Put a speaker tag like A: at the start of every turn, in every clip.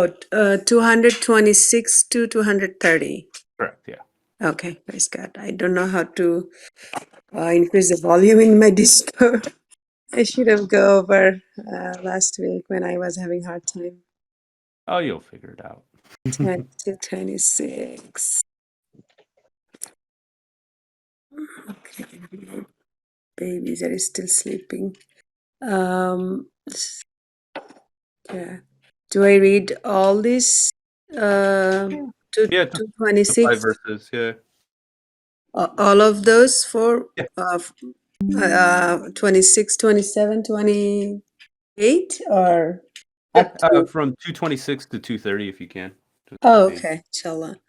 A: 226 to 230.
B: Correct, yeah.
A: Okay, praise God. I don't know how to increase the volume in my Discord. I should have go over last week when I was having hard time.
B: Oh, you'll figure it out.
A: 10 to 26. Okay. Babies are still sleeping. Yeah. Do I read all this?
B: Yeah,
A: To
B: the 5
A: 26?
B: verses, yeah.
A: All of those for
B: Yeah.
A: 26, 27, 28, or
B: Yeah,
A: up to?
B: from 226 to 230 if you can. Just
A: Oh,
B: page.
A: okay. Inshallah.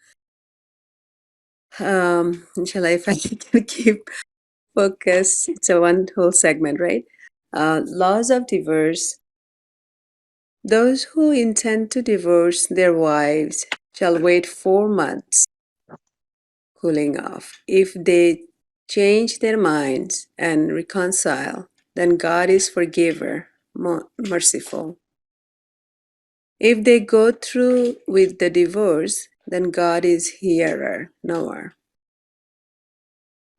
A: Inshallah, if I can keep focus. It's a one whole segment, right? Laws of divorce. Those who intend to divorce their wives shall wait 4 months, cooling off. If they change their minds and reconcile, then God is forgiver, merciful. If they go through with the divorce, then God is hearer, knower.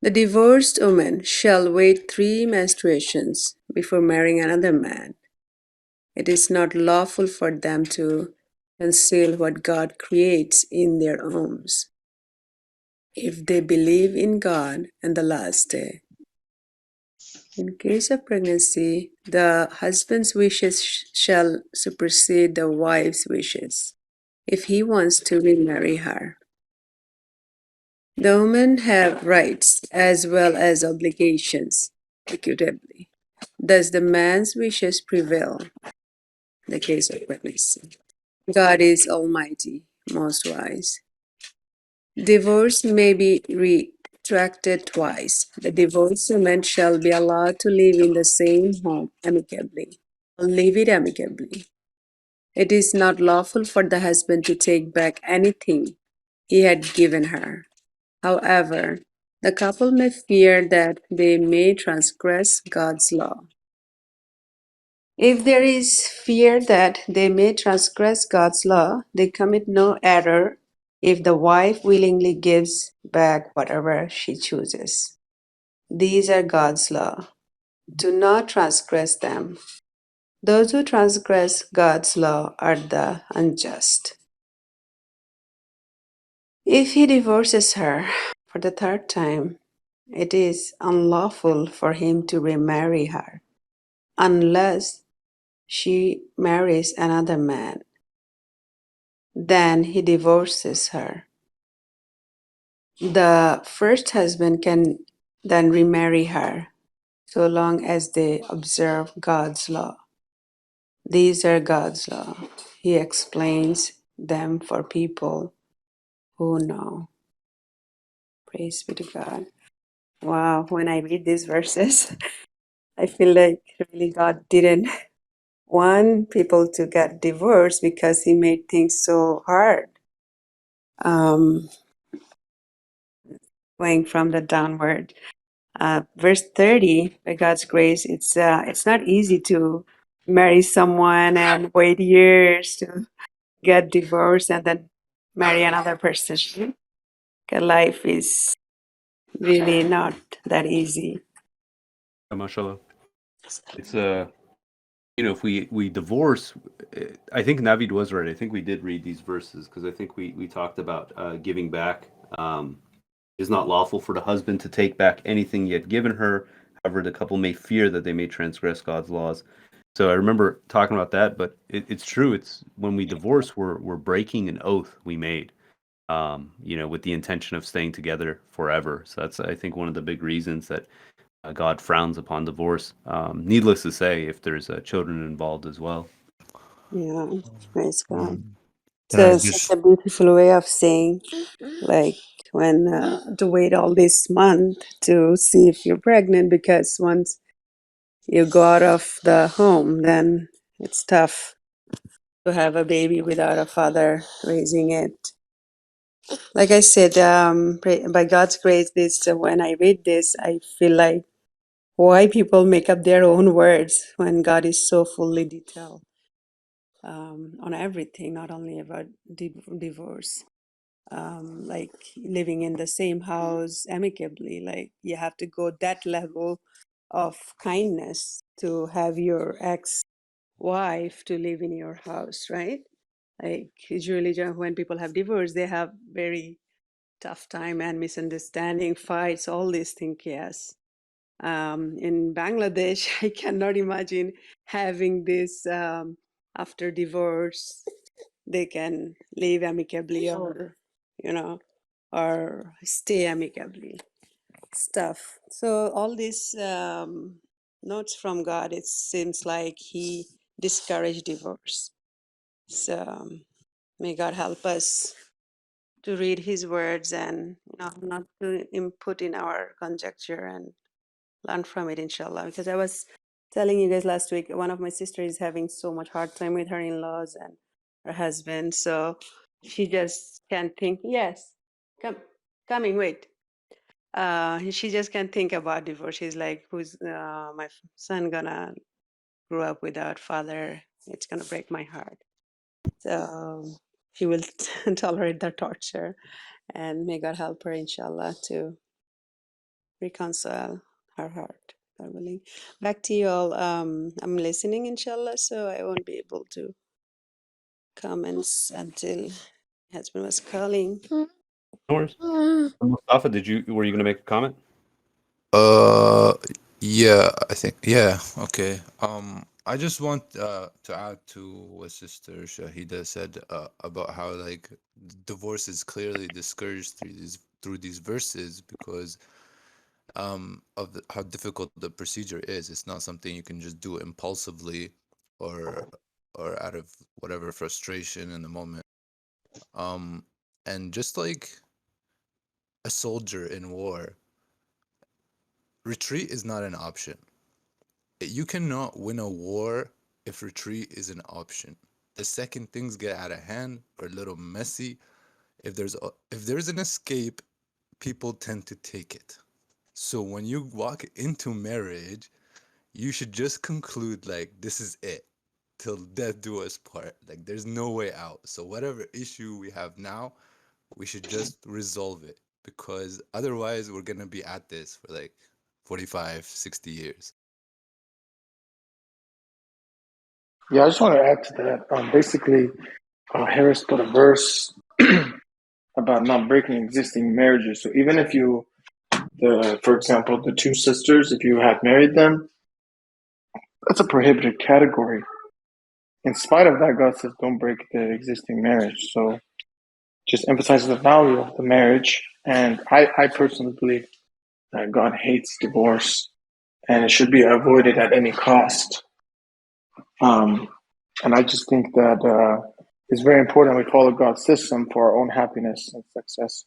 A: The divorced woman shall wait 3 menstruations before marrying another man. It is not lawful for them to conceal what God creates in their homes, if they believe in God and the last day. In case of pregnancy, the husband's wishes shall supersede the wife's wishes, if he wants to remarry her. The women have rights as well as obligations, equitably. Thus the man's wishes prevail in the case of pregnancy. God is almighty, most wise. Divorce may be retracted twice. The divorced woman shall be allowed to live in the same home amicably, or leave it amicably. It is not lawful for the husband to take back anything he had given her. However, the couple may fear that they may transgress God's law. If there is fear that they may transgress God's law, they commit no error if the wife willingly gives back whatever she chooses. These are God's law. Do not transgress them. Those who transgress God's law are the unjust. If he divorces her for the 3rd time, it is unlawful for him to remarry her unless she marries another man. Then he divorces her. The first husband can then remarry her so long as they observe God's law. These are God's law. He explains them for people who know. Praise be to God. Wow, when I read these verses, I feel like really God didn't want people to get divorced because he made things so hard. Going from the downward. Verse 30, by God's grace, it's not easy to marry someone and wait years to get divorced and then marry another person. Life is really not that easy.
B: Mashallah. It's if we divorce, I think Navid was right. I think we did read these verses because I think we talked about giving back. Is not lawful for the husband to take back anything he had given her. However, the couple may fear that they may transgress God's laws. So I remember talking about that, but it's true. It's when we divorce, we're breaking an oath we made, with the intention of staying together forever. So that's, I think, one of the big reasons that God frowns upon divorce. Needless to say, if there's children involved as well.
A: Yeah, praise God.
C: Can I
A: It's
C: just
A: such a beautiful way of saying, like, when to wait all this month to see if you're pregnant, because once you go out of the home, then it's tough to have a baby without a father raising it. Like I said, by God's grace, this when I read this, I feel like why people make up their own words when God is so fully detailed. on everything, not only about divorce. Like living in the same house amicably, like you have to go that level of kindness to have your ex-wife to live in your house, right? Like usually when people have divorce, they have very tough time and misunderstanding, fights, all these things, yes. In Bangladesh, I cannot imagine having this after divorce, they can live amicably or, you know, or stay amicably stuff. So all these notes from God, it seems like He discouraged divorce. So may God help us to read His words and not to input in our conjecture and learn from it, inshallah. Because I was telling you guys last week, one of my sisters is having so much hard time with her in-laws and her husband. So she just can't think. Yes, coming. Wait. She just can't think about divorce. She's like, "Who's my son gonna grow up without father? It's gonna break my heart." So she will tolerate the torture, and may God help her, inshallah, to reconcile her heart. God willing. Back to you all. I'm listening, inshallah, so I won't be able to comment until husband was calling.
B: No worries. Mustafa, were you going to make a comment?
C: Uh, yeah, I think, yeah, okay. I just want to add to what Sister Shahida said about how like divorce is clearly discouraged through these verses because of how difficult the procedure is. It's not something you can just do impulsively or out of whatever frustration in the moment. Um, and just like a soldier in war, retreat is not an option. You cannot win a war if retreat is an option. The second things get out of hand or a little messy, if there's an escape, people tend to take it. So when you walk into marriage, you should just conclude like this is it till death do us part. Like there's no way out. So whatever issue we have now, we should just resolve it because otherwise we're going to be at this for like 45, 60 years.
D: Yeah, I just want to add to that. Basically, Harris put a verse about not breaking existing marriages. So even if for example, the two sisters, if you had married them, that's a prohibited category. In spite of that, God says don't break the existing marriage. So just emphasizes the value of the marriage. And I personally believe that God hates divorce and it should be avoided at any cost. And I just think that it's very important we follow God's system for our own happiness and success.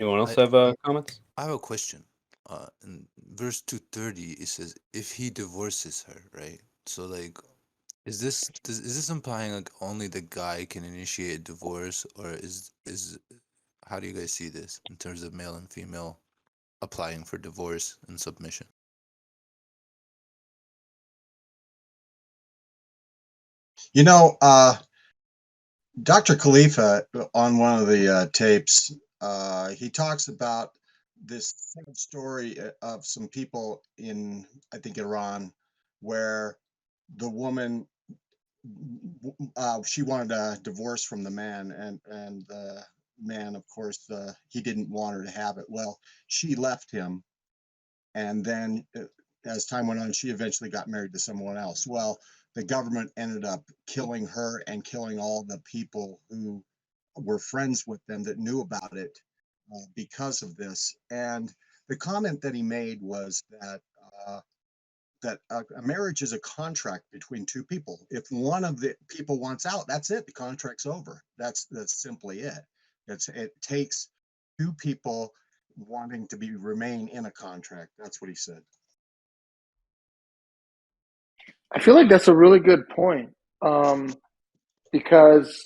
B: Anyone else
C: I,
B: have comments?
C: I have a question. In verse 230, it says, if he divorces her, right? So, like, is this implying like only the guy can initiate divorce, or how do you guys see this in terms of male and female applying for divorce and submission?
E: You know, Dr. Khalifa on one of the tapes, he talks about this sad story of some people in, I think, Iran, where the woman she wanted a divorce from the man, and the man, of course, he didn't want her to have it. Well, she left him, and then as time went on, she eventually got married to someone else. Well, the government ended up killing her and killing all the people who were friends with them that knew about it because of this. And the comment that he made was that a marriage is a contract between two people. If one of the people wants out, that's it. The contract's over. That's simply it. It takes two people wanting to remain in a contract. That's what he said.
D: I feel like that's a really good point because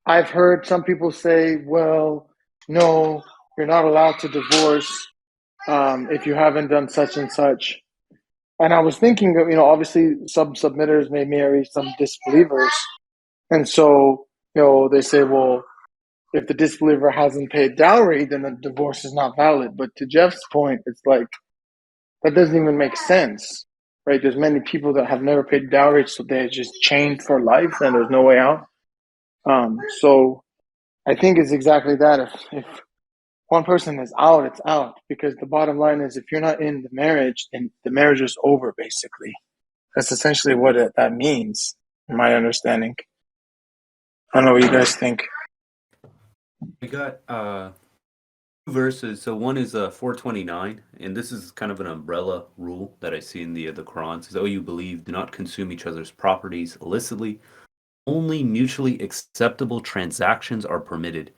D: I've heard some people say, well, no, you're not allowed to divorce if you haven't done such and such. And I was thinking, obviously some submitters may marry some disbelievers. And so, they say, well, if the disbeliever hasn't paid dowry, then the divorce is not valid. But to Jeff's point, it's like, that doesn't even make sense, right? There's many people that have never paid dowry, so they're just chained for life and there's no way out. So I think it's exactly that. If one person is out, it's out. Because the bottom line is, if you're not in the marriage, then the marriage is over, basically. That's essentially what that means, in my understanding. I don't know what you guys think.
B: We got two verses. So one is 429, and this is kind of an umbrella rule that I see in the Quran. It says, "Oh, you believe, do not consume each other's properties illicitly. Only mutually acceptable transactions are permitted."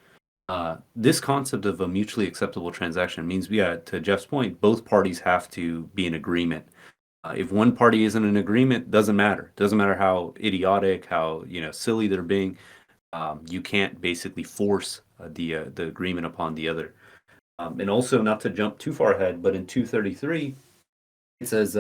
B: This concept of a mutually acceptable transaction means, yeah, to Jeff's point, both parties have to be in agreement. If one party isn't in agreement, doesn't matter. Doesn't matter how idiotic, how silly they're being. You can't basically force the agreement upon the other. And also, not to jump too far ahead, but in 233, it says,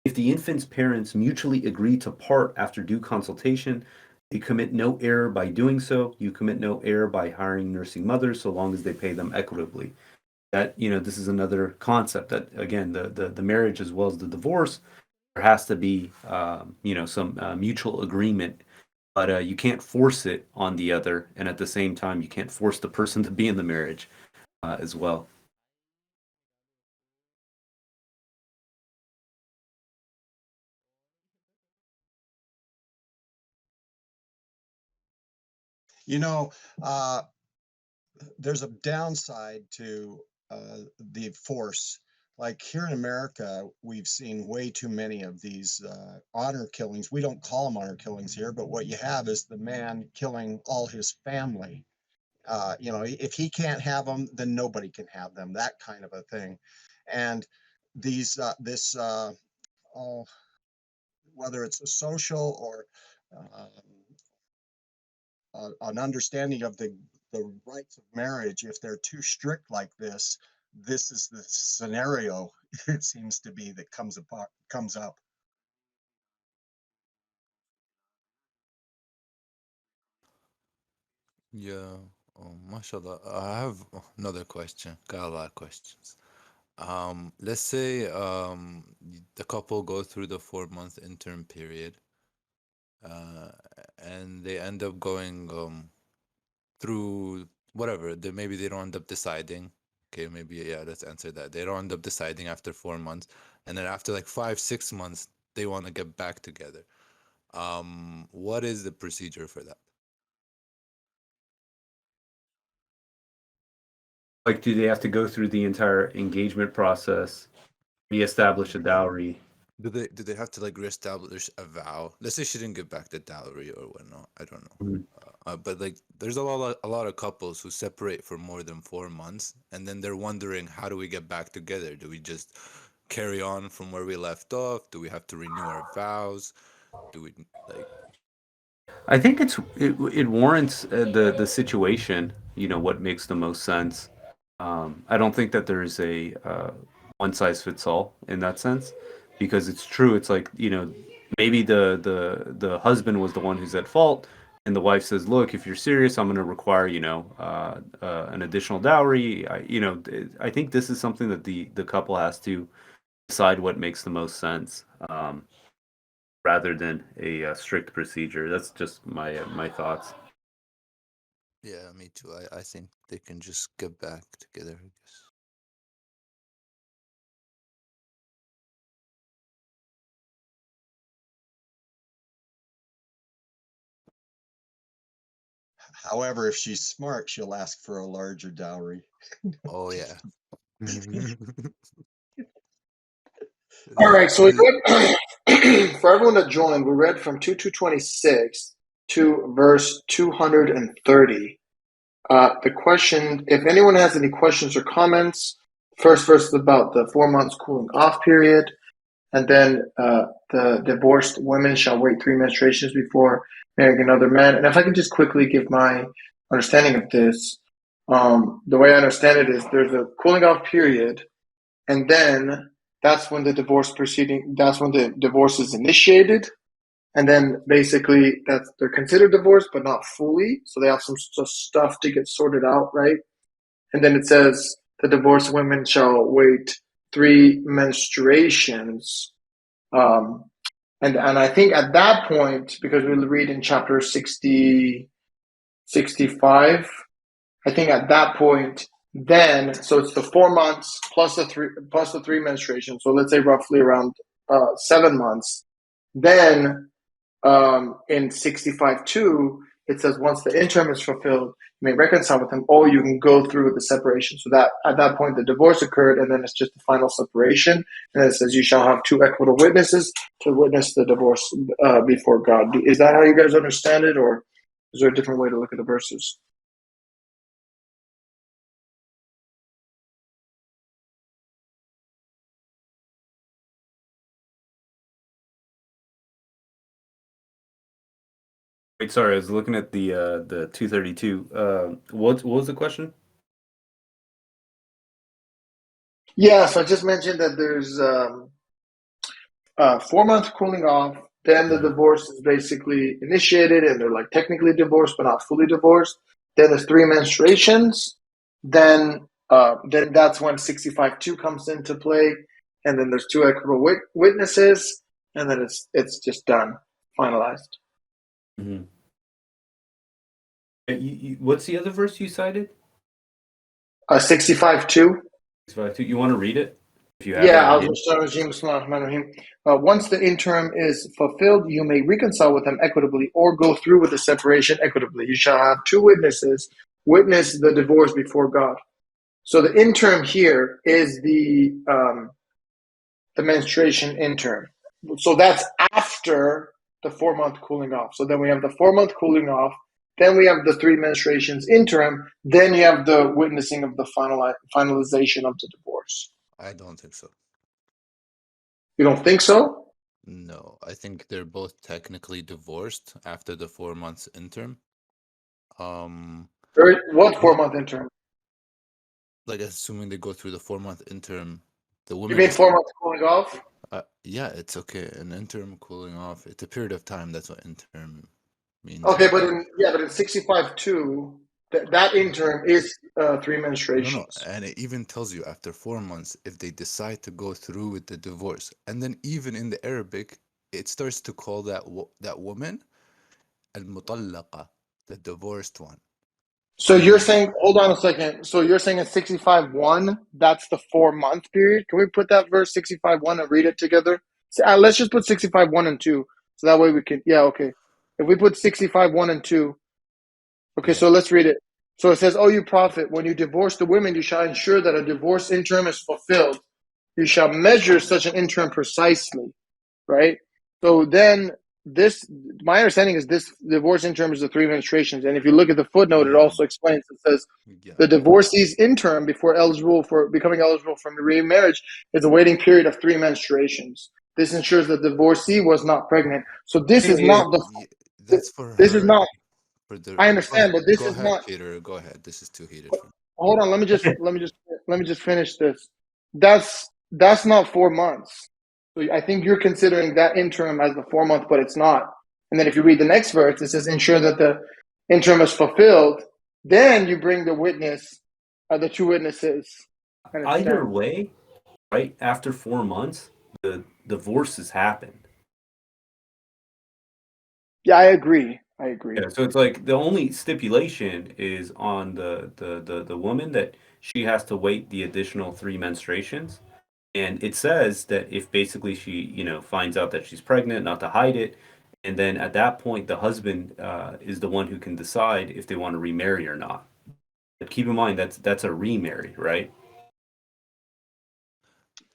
B: if the infant's parents mutually agree to part after due consultation, they commit no error by doing so. You commit no error by hiring nursing mothers, so long as they pay them equitably. That, this is another concept that, again, the marriage as well as the divorce, there has to be, some mutual agreement, but you can't force it on the other, and at the same time, you can't force the person to be in the marriage as well.
E: There's a downside to the force. Like here in America, we've seen way too many of these honor killings. We don't call them honor killings here, but what you have is the man killing all his family. If he can't have them, then nobody can have them. That kind of a thing. And oh, whether it's a social or an understanding of the rights of marriage, if they're too strict like this is the scenario it seems to be that comes up.
C: Yeah. Oh, mashallah. I have another question. Got a lot of questions. Let's say the couple go through the 4-month interim period, and they end up going through whatever. Maybe they don't end up deciding. Okay, maybe, yeah, let's answer that. They don't end up deciding after 4 months, and then after like 5-6 months, they want to get back together. What is the procedure for that?
B: Like, do they have to go through the entire engagement process, reestablish a dowry?
C: Do they have to like reestablish a vow? Let's say she didn't give back the dowry or whatnot. I don't know. But like, there's a lot of couples who separate for more than 4 months, and then they're wondering, how do we get back together? Do we just carry on from where we left off? Do we have to renew our vows? Do we like?
B: I think it warrants the situation. What makes the most sense. I don't think that there's a one size fits all in that sense, because it's true. It's like, maybe the husband was the one who's at fault, and the wife says, "Look, if you're serious, I'm going to require an additional dowry." I think this is something that the couple has to decide what makes the most sense. Rather than a strict procedure. That's just my thoughts.
C: Yeah, me too. I think they can just get back together, I guess.
E: However, if she's smart, she'll ask for a larger dowry.
C: Oh yeah.
D: All right, so we read, for everyone that joined, we read from 226 to verse 230. The question, if anyone has any questions or comments, first verse is about the 4 months cooling off period, and then the divorced women shall wait 3 menstruations before marrying another man. And if I can just quickly give my understanding of this, The way I understand it is there's a cooling off period, and then that's when the divorce is initiated, and then basically they're considered divorced but not fully, so they have some stuff to get sorted out, right? And then it says the divorced women shall wait 3 menstruations. And I think at that point, because we'll read in chapter 65, I think at that point, then, so it's the 4 months plus the three menstruations. So let's say roughly around 7 months. Then in 65:2, it says once the interim is fulfilled, you may reconcile with him, or you can go through with the separation. So that at that point the divorce occurred, and then it's just the final separation. And it says you shall have 2 equitable witnesses to witness the divorce before God. Is that how you guys understand it, or is there a different way to look at the verses?
B: Wait, sorry, I was looking at the 232. What was the question?
D: Yeah, so I just mentioned that there's 4 months cooling off. Then the divorce is basically initiated, and they're like technically divorced, but not fully divorced. Then there's 3 menstruations. Then that's when 65:2 comes into play, and then there's 2 equitable witnesses, and then it's just done, finalized.
B: Mm-hmm. What's the other verse you cited?
D: 65:2.
B: You want to read it? If you have
D: Yeah,
B: it.
D: once the interim is fulfilled, you may reconcile with them equitably or go through with the separation equitably. You shall have 2 witnesses witness the divorce before God. So the interim here is the menstruation interim. So that's after the 4-month cooling off. So then we have the 4-month cooling off. Then we have the 3 menstruations interim. Then you have the witnessing of the finalization of the divorce.
C: I don't think so.
D: You don't think so?
C: No, I think they're both technically divorced after the 4 months interim.
D: What 4-month interim?
C: Like assuming they go through the 4-month interim, the
D: You
C: woman
D: mean
C: is
D: 4 months cooling off?
C: yeah, it's okay. An interim cooling off. It's a period of time. That's what interim means.
D: Okay, but in 65:2, that interim is 3 menstruations.
C: No, and it even tells you after 4 months if they decide to go through with the divorce, and then even in the Arabic, it starts to call that woman al-mutallaqa, the divorced one.
D: So you're saying, hold on a second. So you're saying in 65:1, that's the 4-month period. Can we put that verse 65:1 and read it together? Let's just put 65:1 and 2, so that way we can. Yeah, okay. If we put 65:1 and 2, okay.
C: Yeah.
D: So let's read it. So it says, "Oh, you prophet, when you divorce the women, you shall ensure that a divorce interim is fulfilled. You shall measure such an interim precisely." Right. So then my understanding is this divorce interim is the 3 menstruations, and if you look at the footnote, it also explains. It says
C: Yeah.
D: the divorcee's interim before becoming eligible for remarriage is a waiting period of 3 menstruations. This ensures the divorcee was not pregnant. So this is not
C: That's for
D: this
C: her.
D: is not.
C: For the,
D: I understand, but this
C: go
D: is
C: ahead,
D: not.
C: Peter. Go ahead. This is too heated for me.
D: Hold on. Let me just finish this. That's not 4 months. So I think you're considering that interim as the 4-month, but it's not. And then if you read the next verse, it says, ensure that the interim is fulfilled. Then you bring the witness, the 2 witnesses. And it's
B: Either
D: done.
B: way, right after 4 months, the divorce has happened.
D: Yeah, I agree.
B: Yeah, so it's like the only stipulation is on the woman that she has to wait the additional 3 menstruations. And it says that if basically she, finds out that she's pregnant, not to hide it, and then at that point the husband is the one who can decide if they want to remarry or not. But keep in mind that's a remarry, right?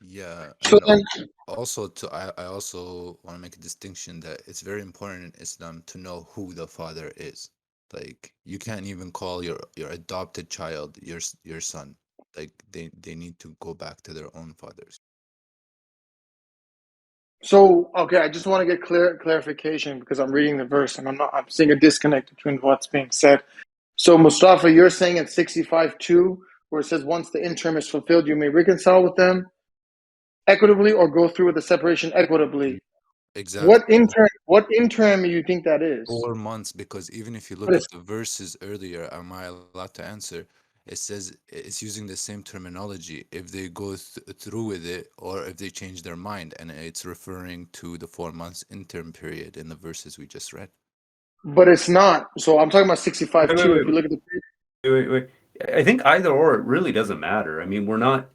C: Yeah,
D: So
C: and
D: then,
C: also I also want to make a distinction that it's very important in Islam to know who the father is. Like you can't even call your adopted child your son. Like they need to go back to their own fathers.
D: so okay, I just want to get clarification because I'm reading the verse and I'm seeing a disconnect between what's being said. So Mustafa, you're saying in 65:2, where it says once the interim is fulfilled, you may reconcile with them equitably or go through with the separation equitably.
C: Exactly.
D: What interim do you think that is?
C: 4 months, because even if you
D: What
C: look
D: is
C: at the verses earlier, am I allowed to answer? It says it's using the same terminology if they go through with it or if they change their mind, and it's referring to the 4 months interim period in the verses we just read.
D: but it's not. So I'm talking about
B: Wait,
D: 65:2.
B: wait,
D: If you look at the
B: wait. I think either or, it really doesn't matter. I mean, we're not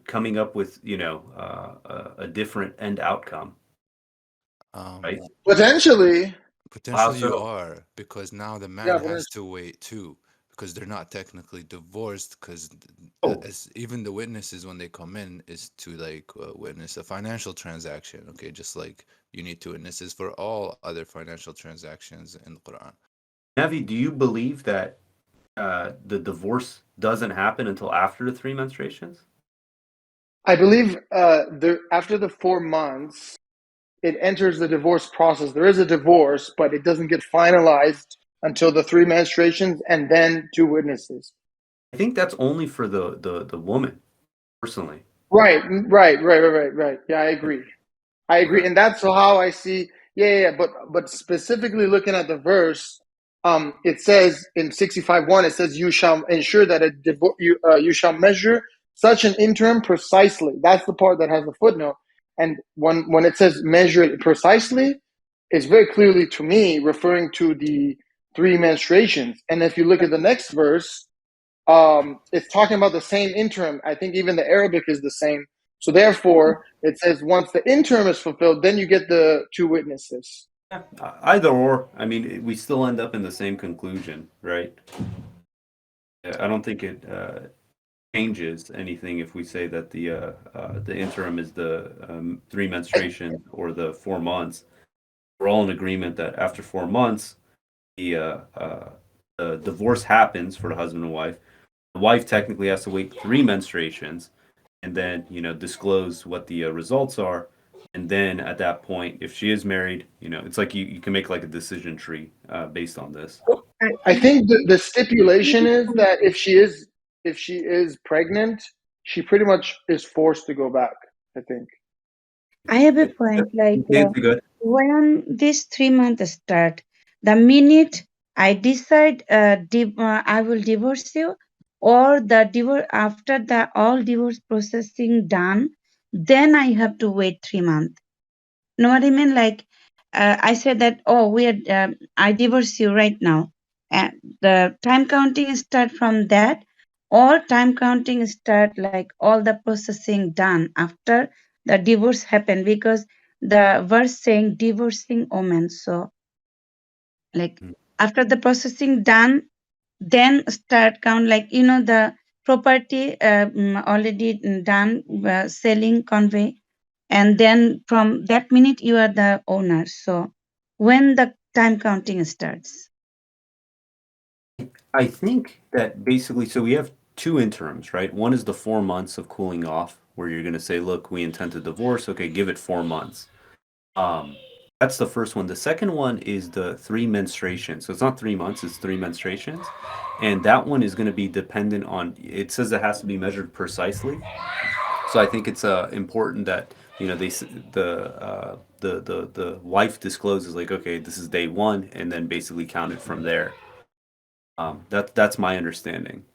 B: coming up with, a different end outcome, right?
C: Um,
D: potentially,
B: How
C: Potentially you
B: so?
C: are, because now the man
D: yeah, but
C: has
D: it's,
C: to wait too, because they're not technically divorced, because
B: Oh,
C: as even the witnesses when they come in is to like witness a financial transaction, okay, just like you need two witnesses for all other financial transactions in the Quran.
B: Navi, do you believe that the divorce doesn't happen until after the 3 menstruations?
D: I believe after the 4 months, it enters the divorce process. There is a divorce, but it doesn't get finalized until the 3 menstruations and then 2 witnesses.
B: I think that's only for the woman, personally.
D: Right. Yeah, I agree,
B: Okay.
D: and that's how I see. Yeah. But specifically looking at the verse, it says in 65:1, it says, "You shall ensure that you shall measure such an interim precisely." That's the part that has the footnote, and when it says measure it precisely, it's very clearly to me referring to the 3 menstruations. And if you look at the next verse, it's talking about the same interim. I think even the Arabic is the same. So therefore, it says once the interim is fulfilled, then you get the 2 witnesses.
B: Yeah, either or. I mean, we still end up in the same conclusion, right? I don't think it changes anything if we say that the interim is the 3 menstruations or the 4 months. We're all in agreement that after 4 months, the divorce happens for the husband and wife. The wife technically has to wait 3 menstruations and then disclose what the results are. And then at that point, if she is married, it's like you can make like a decision tree based on this.
D: I think the stipulation is that if she is pregnant, she pretty much is forced to go back. I think.
F: I have a point like
B: It's good.
F: when this 3 month start, the minute I decide I will divorce you, or the divorce after the all divorce processing done, then I have to wait 3 months. Know what I mean? Like I said that I divorce you right now, and the time counting start from that, or time counting start like all the processing done after the divorce happened, because the verse saying divorcing woman. So like
B: Mm.
F: after the processing done, then start count, like the property already done, selling, convey, and then from that minute you are the owner. So when the time counting starts?
B: I think that basically, so we have two interims, right? One is the 4 months of cooling off, where you're going to say, look, we intend to divorce. Okay, give it 4 months. Um, that's the first one. The second one is the 3 menstruations. So it's not 3 months, it's 3 menstruations. And that one is going to be dependent on, it says it has to be measured precisely. So I think it's important that, the wife discloses like, okay, this is day one, and then basically count it from there. That's my understanding.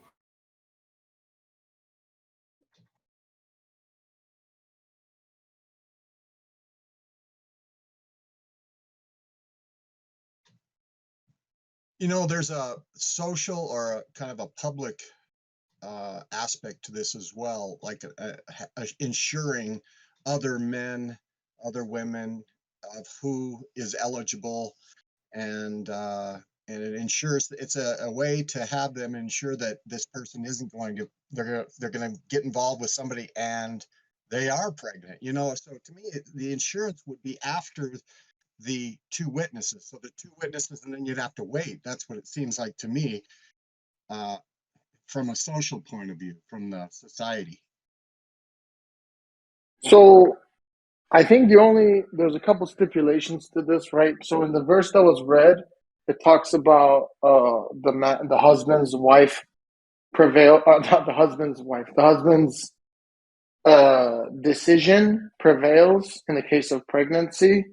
E: There's a social or a kind of a public aspect to this as well, like ensuring other men, other women of who is eligible, and it ensures it's a way to have them ensure that this person isn't going to they're going to get involved with somebody and they are pregnant. So to me, the insurance would be after the 2 witnesses. So the 2 witnesses, and then you'd have to wait. That's what it seems like to me, uh, from a social point of view, from the society.
D: So I think there's a couple stipulations to this, right? So in the verse that was read, it talks about the husband's wife prevail, not the husband's wife, the husband's decision prevails in the case of pregnancy.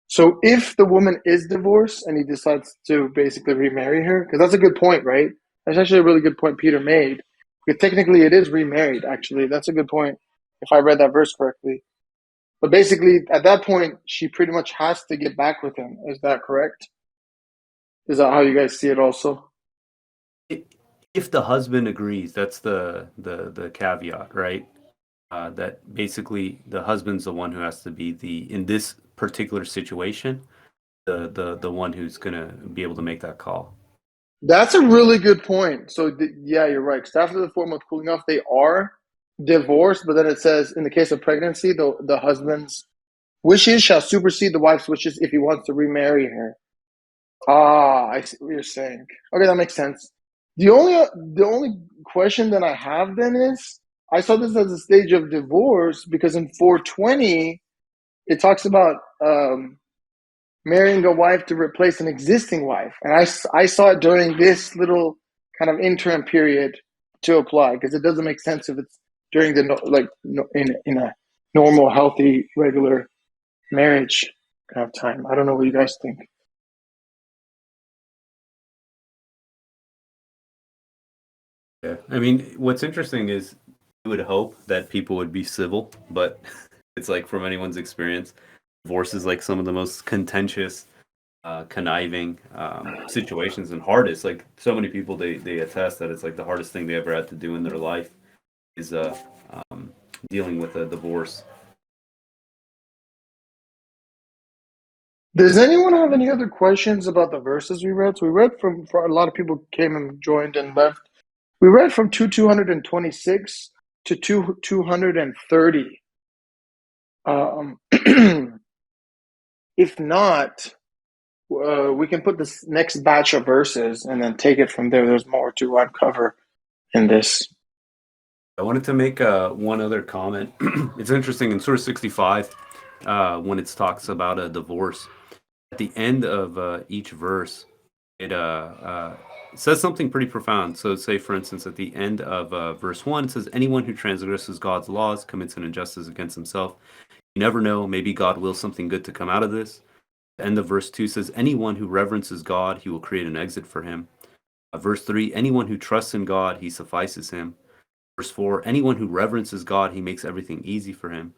D: So if the woman is divorced and he decides to basically remarry her, because that's a good point, right? That's actually a really good point Peter made. Because technically it is remarried, actually. That's a good point, if I read that verse correctly. But basically, at that point, she pretty much has to get back with him. Is that correct? Is that how you guys see it also?
B: If the husband agrees, that's the caveat, right? That basically the husband's the one who has to be in this particular situation, the one who's gonna be able to make that call.
D: That's a really good point. So, yeah, you're right. Because after the 4 month cooling off, they are divorced, but then it says in the case of pregnancy, the husband's wishes shall supersede the wife's wishes if he wants to remarry her. I see what you're saying. Okay, that makes sense. The only question that I have then is, I saw this as a stage of divorce because in 420 it talks about marrying a wife to replace an existing wife, and I saw it during this little kind of interim period to apply, because it doesn't make sense if it's during in a normal, healthy, regular marriage kind of time. I don't know what you guys think.
B: Yeah, I mean, what's interesting is you would hope that people would be civil, but it's like from anyone's experience, divorce is like some of the most contentious, conniving situations and hardest. Like so many people, they attest that it's like the hardest thing they ever had to do in their life is dealing with a divorce.
D: Does anyone have any other questions about the verses we read? So we read for a lot of people came and joined and left. We read from 226 to 230. If not, we can put this next batch of verses and then take it from there. There's more to uncover in this.
B: I wanted to make one other comment. It's interesting in Surah 65 when it talks about a divorce. At the end of each verse, it says something pretty profound. So, say for instance, at the end of verse 1, it says, "Anyone who transgresses God's laws commits an injustice against himself. You never know; maybe God wills something good to come out of this." The end of verse 2 says, "Anyone who reverences God, he will create an exit for him." Verse 3, "Anyone who trusts in God, he suffices him." Verse 4, "Anyone who reverences God, he makes everything easy for him."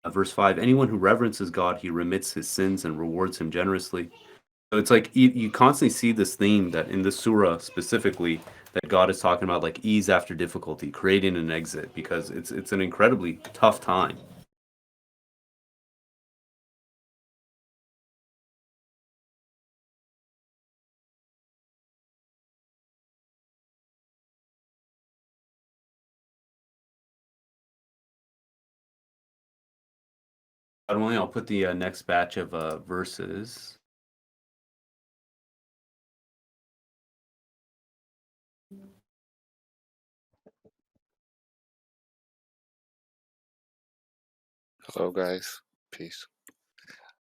B: Verse 5, "Anyone who reverences God, he remits his sins and rewards him generously." So it's like you constantly see this theme that in the surah specifically, that God is talking about like ease after difficulty, creating an exit, because it's an incredibly tough time. I'll put the next batch of verses.
G: Hello, guys. Peace.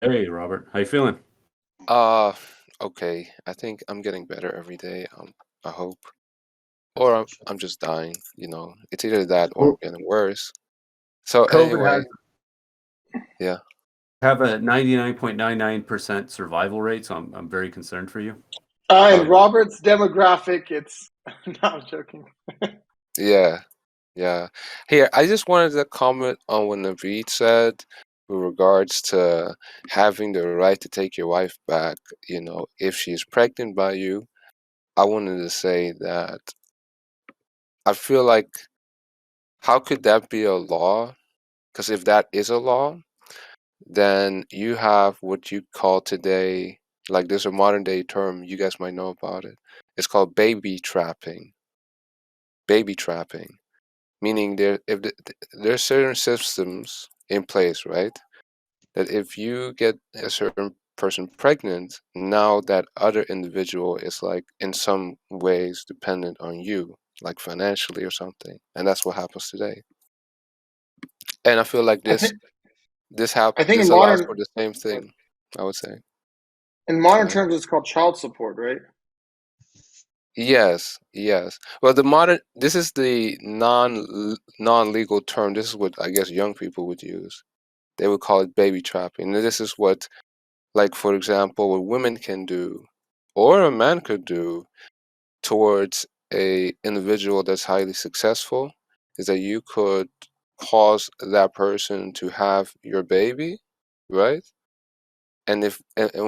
B: Hey, Robert, how you feeling?
G: Okay. I think I'm getting better every day. I hope. Or I'm just dying, you know. It's either that or I'm getting worse. So
B: COVID
G: anyway, yeah.
B: have a 99.99% survival rate, so I'm very concerned for you.
D: And Robert's demographic, it's no, I'm joking.
G: Yeah. Yeah. Here, I just wanted to comment on what Naveed said with regards to having the right to take your wife back, you know, if she's pregnant by you. I wanted to say that I feel like how could that be a law? Because if that is a law, then you have what you call today, like there's a modern day term, you guys might know about it. It's called baby trapping. Baby trapping, meaning there's certain systems in place, right? That if you get a certain person pregnant, now that other individual is like in some ways dependent on you, like financially or something, and that's what happens today. And I feel like
D: I think
G: this
D: in
G: allows for
D: modern
G: the same thing, I would say.
D: In modern
G: Okay.
D: terms, it's called child support, right?
G: Yes, yes. Well, this is the non-legal term. This is what I guess young people would use. They would call it baby trapping. And this is what, like, for example, what women can do or a man could do towards a individual that's highly successful is that you could cause that person to have your baby, right? And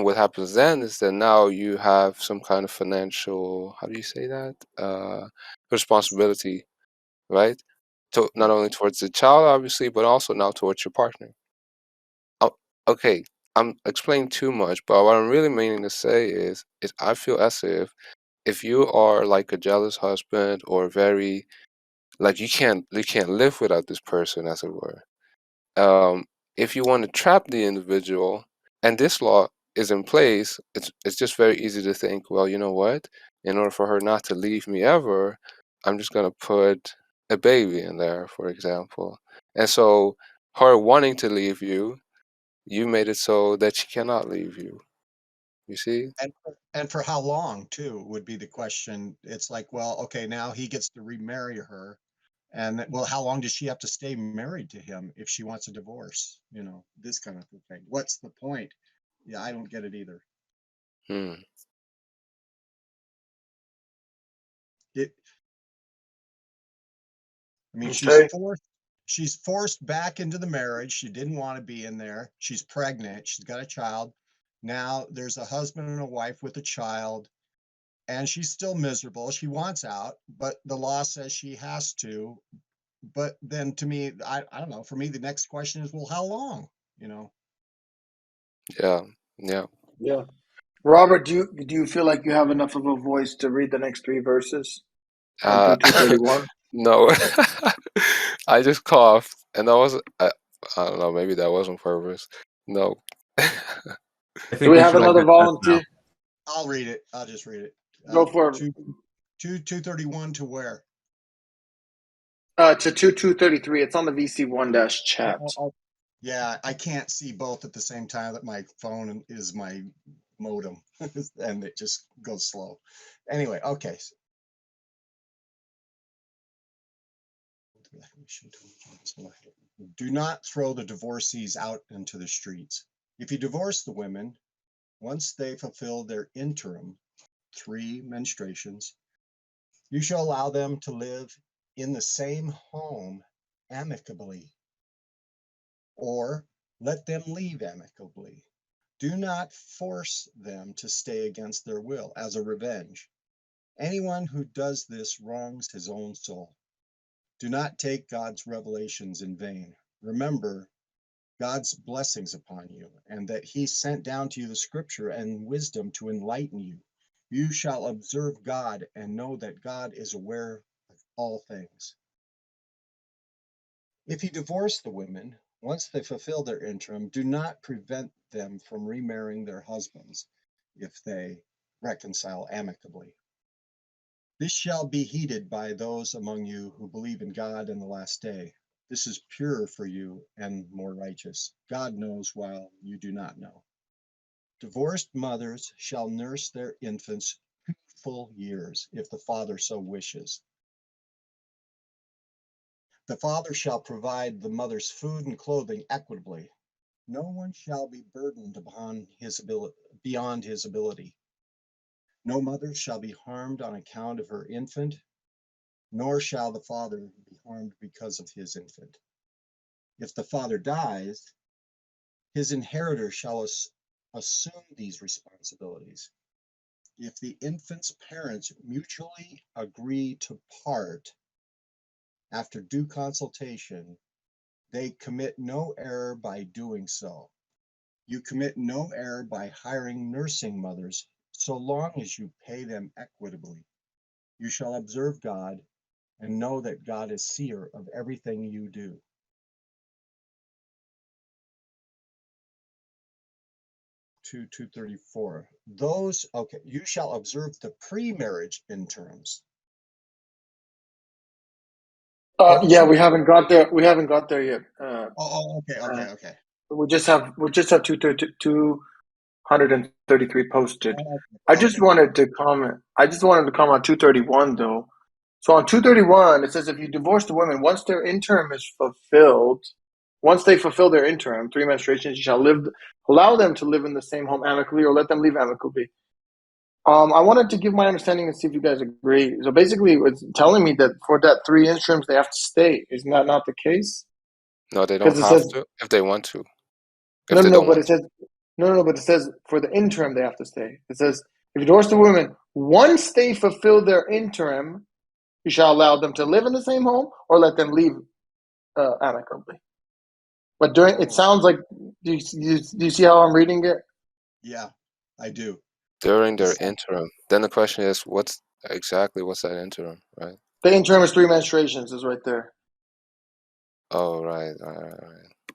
G: what happens then is that now you have some kind of financial, how do you say that? Responsibility, right? To not only towards the child, obviously, but also now towards your partner. Oh, okay, I'm explaining too much, but what I'm really meaning to say is I feel as if you are like a jealous husband or very like you can't live without this person, as it were. Um, if you want to trap the individual, and this law is in place, it's just very easy to think, well, you know what? In order for her not to leave me ever, I'm just gonna put a baby in there, for example. And so her wanting to leave you, you made it so that she cannot leave you. You see?
E: And for how long too would be the question. It's like, well, okay, now he gets to remarry her. And well, how long does she have to stay married to him if she wants a divorce? You know, this kind of thing. What's the point? Yeah, I don't get it either.
G: Hmm.
E: It, I mean,
D: Okay.
E: she's forced back into the marriage. She didn't want to be in there. She's pregnant. She's got a child. Now there's a husband and a wife with a child, and she's still miserable. She wants out, but the law says she has to. But then to me, I don't know. For me, the next question is, well, how long? You know,
G: Yeah. Yeah.
D: Yeah. Robert, do you feel like you have enough of a voice to read the next three verses from
G: Uh,
D: 2:31?
G: no, I just coughed, and that was I don't know. Maybe that wasn't purpose. No.
B: I
D: Do
B: think
D: we
B: we
D: have
B: should all
D: another
B: get that now.
D: volunteer?
E: I'll read it. I'll just read it.
D: Go for it.
E: 231 to where?
D: To 2:33. It's on the VC1 dash chat.
E: Yeah, I can't see both at the same time. That my phone is my modem, and it just goes slow. Anyway, okay. Do not throw the divorcees out into the streets. If you divorce the women, once they fulfill their interim 3 menstruations, you shall allow them to live in the same home amicably, or let them leave amicably. Do not force them to stay against their will as a revenge. Anyone who does this wrongs his own soul. Do not take God's revelations in vain. Remember God's blessings upon you, and that he sent down to you the scripture and wisdom to enlighten you. You shall observe God and know that God is aware of all things. If you divorce the women, once they fulfill their interim, do not prevent them from remarrying their husbands if they reconcile amicably. This shall be heeded by those among you who believe in God in the last day. This is purer for you and more righteous. God knows while you do not know. Divorced mothers shall nurse their infants 2 full years, if the father so wishes. The father shall provide the mother's food and clothing equitably. No one shall be burdened beyond his ability. No mother shall be harmed on account of her infant, nor shall the father be harmed because of his infant. If the father dies, his inheritor shall assume these responsibilities. If the infant's parents mutually agree to part after due consultation, they commit no error by doing so. You commit no error by hiring nursing mothers, so long as you pay them equitably. You shall observe God and know that God is seer of everything you do. 2:34. You shall observe the pre-marriage interms.
D: Yeah, we haven't got there. We haven't got there yet.
E: Okay.
D: We just have 2:32 133 posted.
E: Oh,
D: I just wanted to comment. I just wanted to comment on 231 though. So on 231, it says if you divorce the women once their interim is fulfilled, once they fulfill their interim, 3 menstruations, you shall allow them to live in the same home amicably or let them leave amicably. I wanted to give my understanding and see if you guys agree. So basically, it's telling me that for that 3 interims, they have to stay. Isn't that not the case?
G: No, they don't
D: Because it
G: have
D: says
G: to if they want to.
D: no,
G: If they
D: no,
G: don't
D: but
G: want
D: it
G: to.
D: says no, but it says for the interim they have to stay. It says if you divorce the women once they fulfill their interim, you shall allow them to live in the same home or let them leave amicably. But during it sounds like do you see how I'm reading it?
E: yeah, I do.
G: During their
E: It's,
G: interim. Then the question is, what's that interim, right?
D: The interim is 3 menstruations is right there.
G: Oh, right, right.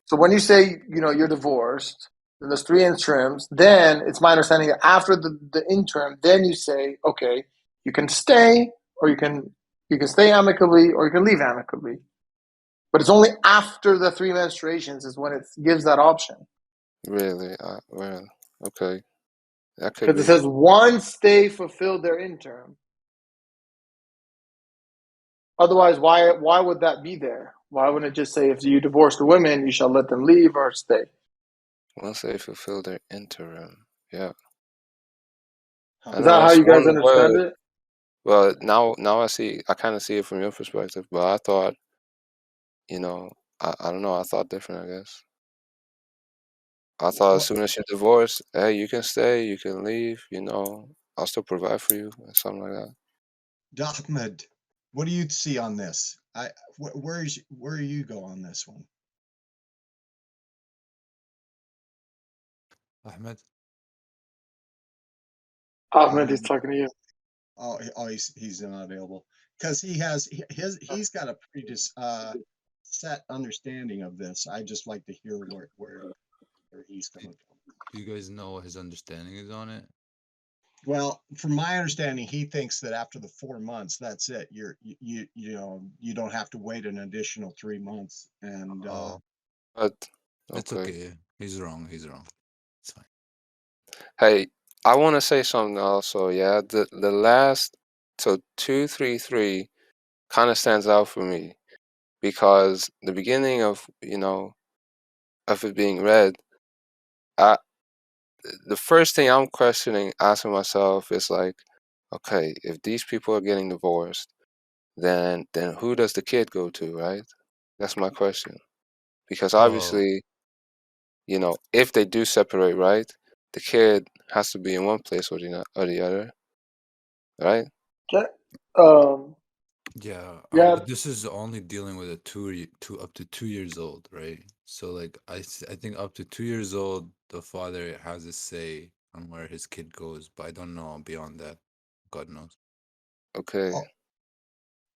D: So when you say you're divorced, then there's 3 interims. Then it's my understanding that after the interim, then you say, okay, you can stay or you can stay amicably or you can leave amicably. But it's only after the 3 menstruations is when it gives that option.
G: Really? Well, okay. That could
D: Because it
G: be.
D: says once they fulfill their interim. Otherwise, why would that be there? Why wouldn't it just say if you divorce the women, you shall let them leave or stay?
G: Once they fulfill their interim. Yeah. I
D: Is
G: know
D: that how
G: that's
D: you guys
G: one
D: understand
G: word.
D: it?
G: Well, now I kind of see it from your perspective, but I thought, I don't know, I thought different, I guess. I thought as
E: well,
G: soon as you divorce, hey, you can stay, you can leave, I'll still provide for you, and something like that.
E: Ahmed, what do you see on this? Where do you go on this one?
C: Ahmed.
D: Ahmed is
E: Ahmed,
D: talking to you.
E: he's not available because he's got a set understanding of this. I just like to hear where he's coming from.
C: Do you guys know what his understanding is on it?
E: Well, from my understanding, he thinks that after the 4 months, that's it. You don't have to wait an additional 3 months. And
C: Oh,
G: But
C: it's
G: okay.
C: okay. He's wrong. He's wrong. It's fine.
G: Hey, I want to say something also. Yeah, the last, so 233 kind of stands out for me because the beginning of of it being read, I the first thing I'm asking myself is like, okay, if these people are getting divorced, then who does the kid go to, right? That's my question. Because
C: Oh,
G: obviously, if they do separate, right, the kid has to be in one place or the other, right?
D: Okay. Um,
C: yeah.
D: yeah,
C: But this is only dealing with a two up to 2 years old, right? So like I think up to 2 years old, the father has a say on where his kid goes, but I don't know beyond that. God knows.
G: Okay.
E: oh,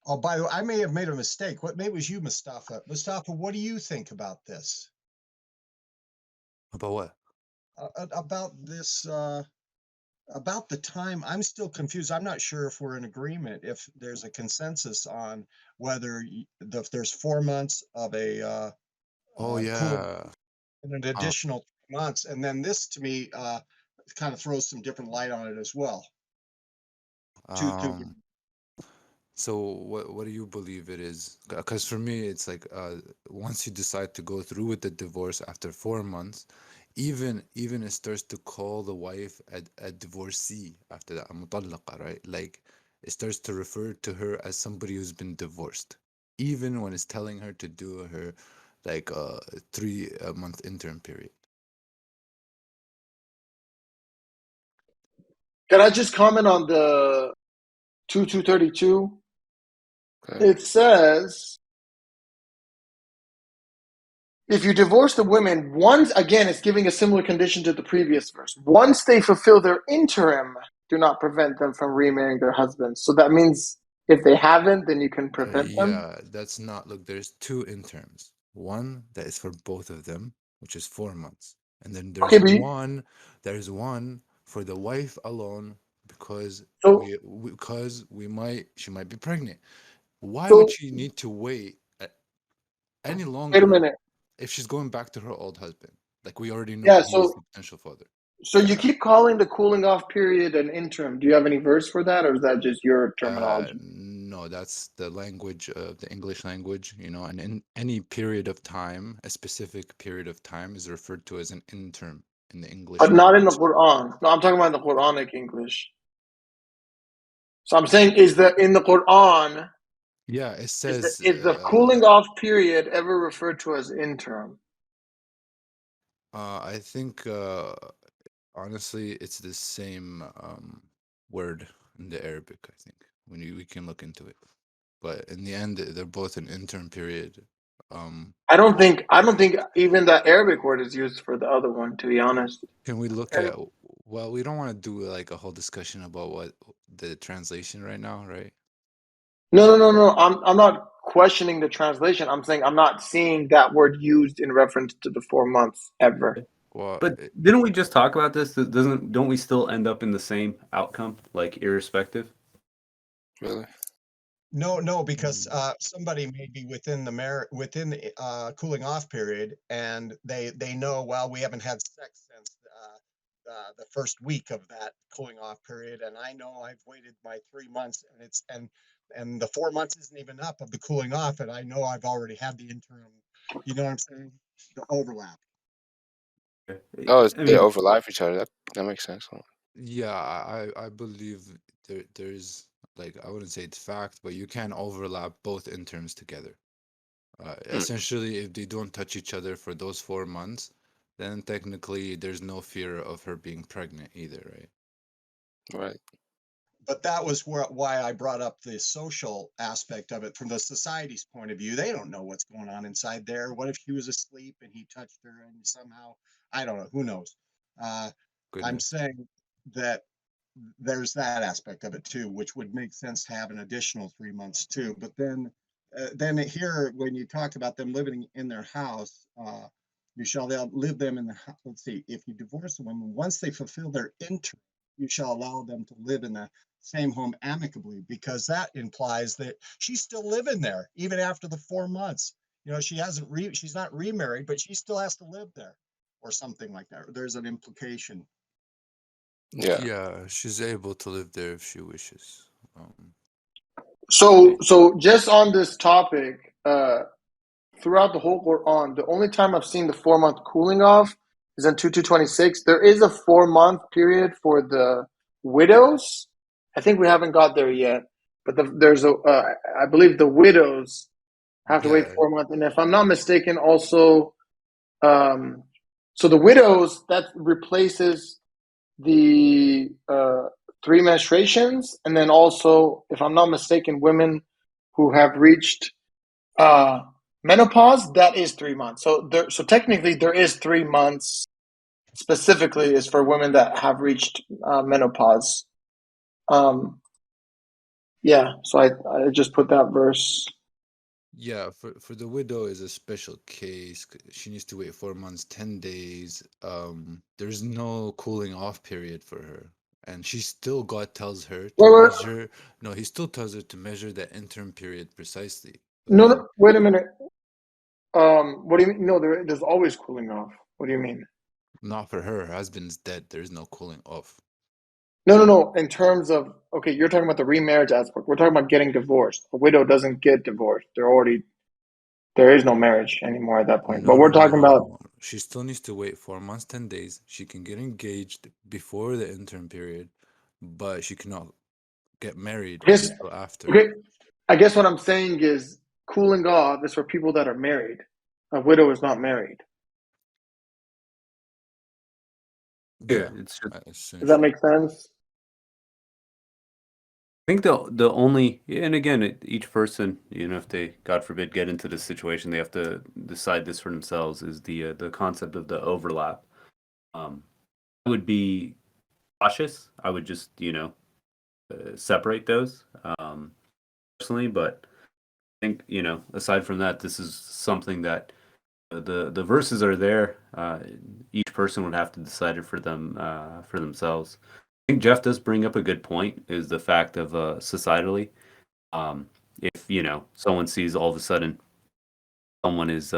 E: oh, by the way, I may have made a mistake. What maybe it was you, Mustafa? Mustafa, what do you think about this?
C: About what?
E: About this? About the time, I'm still confused. I'm not sure if we're in agreement, if there's a consensus on whether if there's 4 months of a
C: Oh
E: cool
C: yeah.
E: and an
C: Uh,
E: additional 3 months, and then this to me kind of throws some different light on it as well. To
C: um. So what do you believe it is? Because for me, it's like once you decide to go through with the divorce after 4 months, even it starts to call the wife a divorcee after that, a mutallaqa, right? Like it starts to refer to her as somebody who's been divorced, even when it's telling her to do her like 3 month interim period.
D: can I just comment on the 232?
G: Okay.
D: It says if you divorce the women once, again, it's giving a similar condition to the previous verse. Once they fulfill their interim, do not prevent them from remarrying their husbands. So that means if they haven't, then you can prevent them.
C: Yeah, that's not. Look, there's two interns. One that is for both of them, which is 4 months, and then
D: Okay, but you,
C: there's one for the wife alone because
D: so
C: she might be pregnant. Why would
D: so
C: she need to wait any
D: wait a
C: longer
D: minute.
C: if she's going back to her old husband? Like we already know
D: Yeah,
C: he is
D: so
C: the potential father.
D: So you keep calling the cooling off period an interim. Do you have any verse for that, or is that just your terminology?
C: No, that's the language of the English language, and in any period of time, a specific period of time is referred to as an interim in the English
D: But not in the
C: language.
D: Quran. No, I'm talking about the Quranic English. So I'm saying, is the in the Quran,
C: Yeah, it
D: is
C: says,
D: the cooling off period ever referred to as interim?
C: I think, honestly, it's the same word in the Arabic, I think. We can look into it. But in the end, they're both an interim period.
D: I don't think even the Arabic word is used for the other one, to be honest.
C: Can we look at, well, we don't want to do like a whole discussion about what the translation right now, right?
D: No. I'm not questioning the translation. I'm saying I'm not seeing that word used in reference to the 4 months ever.
C: Well,
B: But didn't we just talk about this? Don't we still end up in the same outcome, like irrespective?
G: Really?
E: No, because somebody may be within the cooling off period, and they know, well, we haven't had sex since the first week of that cooling off period, and I know I've waited my 3 months, and the 4 months isn't even up of the cooling off, and I know I've already had the interim. You know what I'm saying? The overlap.
G: Oh,
B: I
G: they
B: mean,
G: overlap each other. That makes sense.
C: yeah, I believe there's, like, I wouldn't say it's fact, but you can overlap both interns together. Essentially, if they don't touch each other for those 4 months, then technically there's no fear of her being pregnant either, right?
G: Right.
E: But that was why I brought up the social aspect of it from the society's point of view. They don't know what's going on inside there. What if she was asleep and he touched her and somehow, I don't know, who knows? I'm
C: Goodness.
E: saying that there's that aspect of it too, which would make sense to have an additional 3 months too. But then here, when you talk about them living in their house, you shall live them in the house. Let's see, if you divorce a woman, once they fulfill their interim, you shall allow them to live in the same home amicably, because that implies that she's still living there even after the 4 months. She's not remarried, but she still has to live there or something like that. There's an implication.
G: Yeah.
C: Yeah, she's able to live there if she wishes.
D: So just on this topic, throughout the whole Quran, the only time I've seen the 4 month cooling off is in 2:26. There is a 4 month period for the widows. I think we haven't got there yet, but I believe the widows have to wait
C: Yeah,
D: 4 months, and if I'm not mistaken, also, so the widows, that replaces the 3 menstruations, and then also, if I'm not mistaken, women who have reached menopause, that is 3 months. So technically, there is 3 months specifically is for women that have reached menopause. Yeah, so I just put that verse.
C: yeah. For the widow is a special case. She needs to wait 4 months, 10 days. There's no cooling off period for her, and God tells her to
D: Wait,
C: measure. No, he still tells her to measure the interim period precisely.
D: no,
C: Okay.
D: no, wait a minute. What do you mean? No, there's always cooling off. What do you mean?
C: Not for her. Her husband's dead. There is no cooling off.
D: No. In terms of, okay, you're talking about the remarriage aspect. We're talking about getting divorced. A widow doesn't get divorced. There is no marriage anymore at that point. But
C: No,
D: we're
C: no, no,
D: talking
C: no,
D: about,
C: no. She still needs to wait 4 months, 10 days. She can get engaged before the interim period, but she cannot get married
D: I guess,
C: until after.
D: okay, I guess what I'm saying is cooling off is for people that are married. A widow is not married.
B: yeah,
C: Yeah,
B: it's just,
D: Does that
C: essentially.
D: make sense?
B: I think the only, and again, each person, if they, God forbid, get into this situation, they have to decide this for themselves. Is the concept of the overlap? I would be cautious. I would just separate those personally, but I think aside from that, this is something that the verses are there. Each person would have to decide it for themselves. I think Jeff does bring up a good point. Is the fact of societally, if someone sees all of a sudden someone is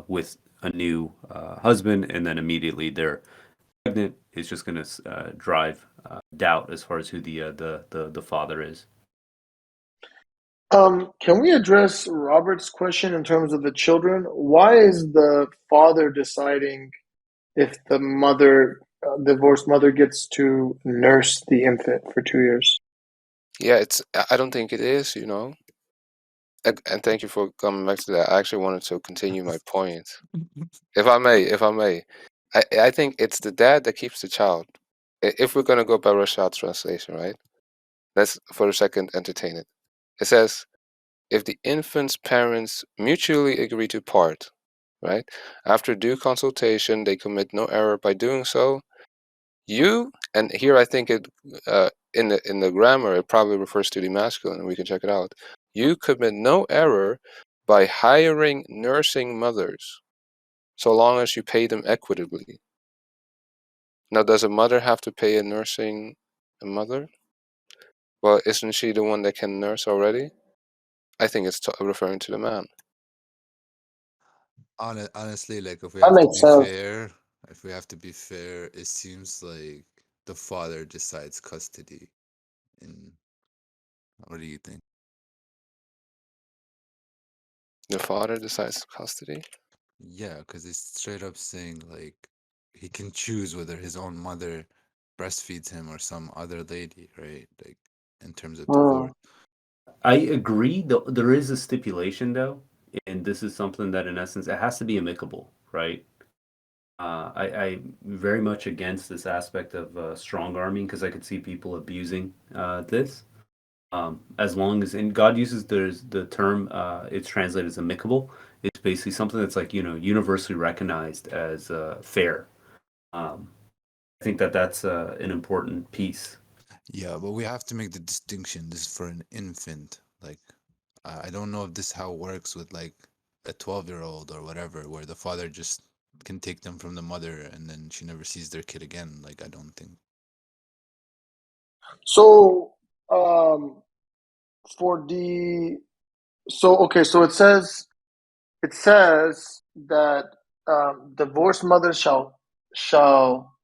B: with a new husband and then immediately they're pregnant, is just going to drive doubt as far as who the father is.
D: Can we address Robert's question in terms of the children? Why is the father deciding if the mother, divorced mother, gets to nurse the infant for 2 years?
G: Yeah, I don't think it is, you know. And thank you for coming back to that. I actually wanted to continue my point. If I may. I think it's the dad that keeps the child. If we're gonna go by Rashad's translation, right? Let's for a second entertain it. It says, if the infant's parents mutually agree to part, right? After due consultation, they commit no error by doing so. You, and here I think it in the grammar it probably refers to the masculine. We can check it out. You commit no error by hiring nursing mothers, so long as you pay them equitably. Now, does a mother have to pay a mother? Well, isn't she the one that can nurse already? I think it's referring to the man.
C: Honestly, like if we
D: That
C: have to
D: makes
C: be
D: sense.
C: fair, it seems like the father decides custody. And what do you think?
G: The father decides custody.
C: Yeah, because it's straight up saying like he can choose whether his own mother breastfeeds him or some other lady, right? Like in terms of divorce.
B: I agree. There is a stipulation though, and this is something that in essence it has to be amicable, right? I'm very much against this aspect of strong arming because I could see people abusing this. As long as, and God uses the term, it's translated as amicable. It's basically something that's like, universally recognized as fair. Um, I think that that's an important piece.
C: Yeah, but we have to make the distinction. This is for an infant. Like, I don't know if this how it works with like a 12-year-old or whatever, where the father just can take them from the mother and then she never sees their kid again. Like, I don't think.
D: So, for the okay, so it says that divorced mothers shall.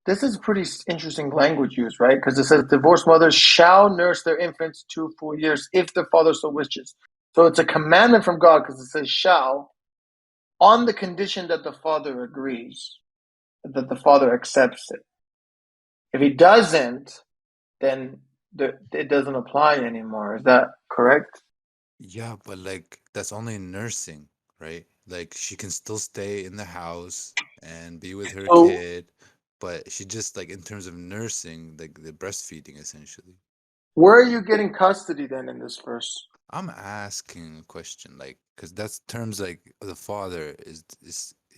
D: This is pretty interesting language use, right? Because it says divorced mothers shall nurse their infants 2 full years if the father so wishes. So it's a commandment from God because it says shall, on the condition that the father agrees, that the father accepts it. If he doesn't, then it doesn't apply anymore. Is that correct?
C: Yeah, but like that's only nursing, right? Like she can still stay in the house and be with her
D: So
C: kid, but she just like in terms of nursing, like the breastfeeding essentially.
D: where are you getting custody then in this verse?
C: I'm asking a question, like, because that's terms like the father is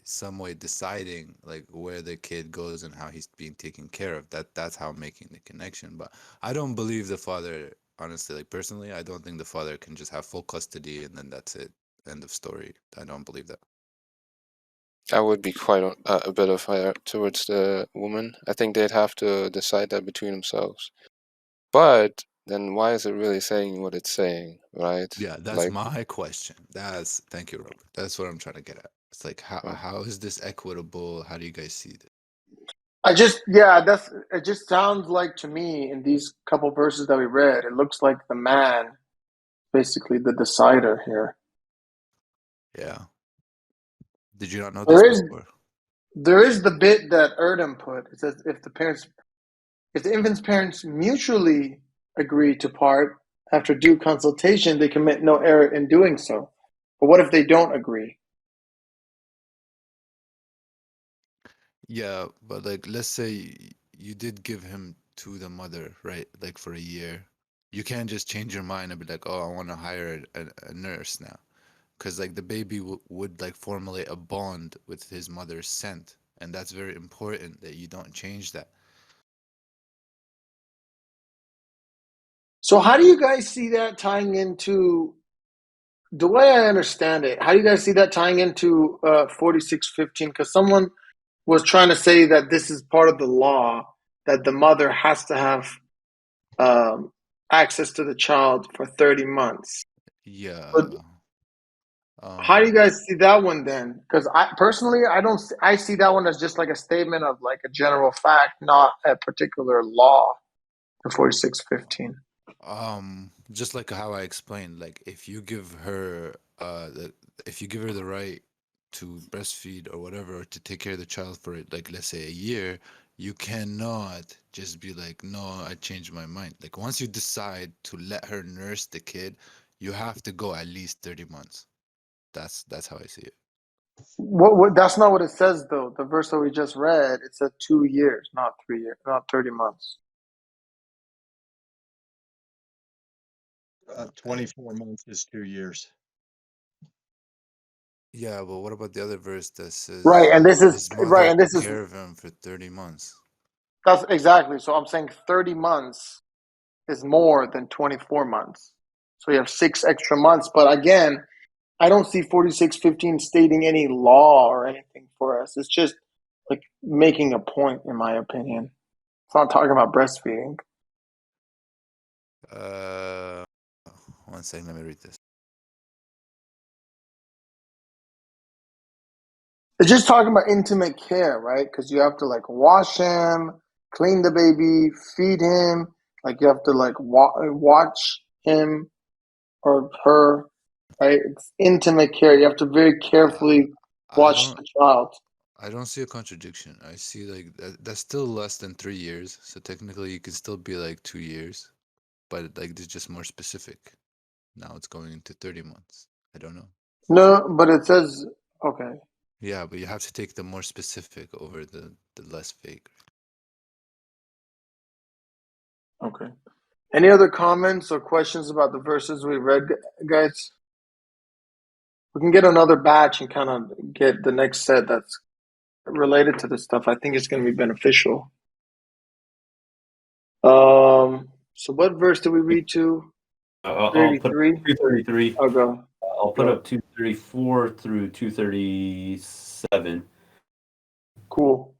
C: some way deciding like where the kid goes and how he's being taken care of. That's how I'm making the connection. But I don't believe the father, honestly, like personally, I don't think the father can just have full custody and then that's it. End of story. I don't believe that.
G: I would be quite a bit of fire towards the woman. I think they'd have to decide that between themselves. But then why is it really saying what it's saying, right?
C: Yeah, that's
G: Like,
C: my question. Thank you, Robert. That's what I'm trying to get at. It's like how is this equitable? How do you guys see it?
D: It just sounds like to me in these couple verses that we read, it looks like the man, basically the decider here.
C: Yeah. Did you not know this before?
D: There is the bit that Erdem put. It says if the infant's parents mutually agree to part after due consultation, they commit no error in doing so. But what if they don't agree?
C: Yeah, but like let's say you did give him to the mother, right? Like for a year. You can't just change your mind and be like, "Oh, I want to hire a nurse now." Because like the baby would like formulate a bond with his mother's scent, and that's very important that you don't change that.
D: So how do you guys see that tying into the way I understand it? How do you guys see that tying into 46:15? Because someone was trying to say that this is part of the law that the mother has to have access to the child for 30 months.
C: Yeah.
D: But How do you
C: Um,
D: guys see that one then? Because I personally, I don't. I see that one as just like a statement of like a general fact, not a particular law. The 4615.
C: just like how I explained, like if you give her the right to breastfeed or whatever, or to take care of the child for like let's say a year, you cannot just be like, no, I changed my mind. Like once you decide to let her nurse the kid, you have to go at least 30 months. That's how I see it.
D: What? That's not what it says though. The verse that we just read, it said 2 years, not 3 years, not 30 months.
E: 24 months is 2 years.
C: Yeah, but what about the other verse that
D: Right,
C: says
D: and this is
C: his
D: right,
C: mother
D: and this
C: took
D: is
C: care of him for 30 months?
D: that's exactly. So I'm saying 30 months is more than 24 months. So you have 6 extra months. But again, I don't see 4615 stating any law or anything for us. It's just like making a point, in my opinion. It's not talking about breastfeeding.
C: Uh, one second, let me read this.
D: It's just talking about intimate care, right? Because you have to like wash him, clean the baby, feed him. Like you have to like watch him or her, right? It's intimate care. You have to very carefully
C: I
D: watch
C: don't
D: the child.
C: I don't see a contradiction. I see like that's still less than 3 years. So technically you can still be like 2 years, but like it's just more specific. Now it's going into 30 months. I don't know.
D: No, but it says okay.
C: Yeah, but you have to take the more specific over the less vague.
D: Okay. Any other comments or questions about the verses we read, guys? We can get another batch and kind of get the next set that's related to this stuff. I think it's going to be beneficial. So what verse did we read to?
B: I'll put
D: 33?
B: 233.
D: I'll go.
B: I'll put
D: Go.
B: up 234 through 237.
D: Cool.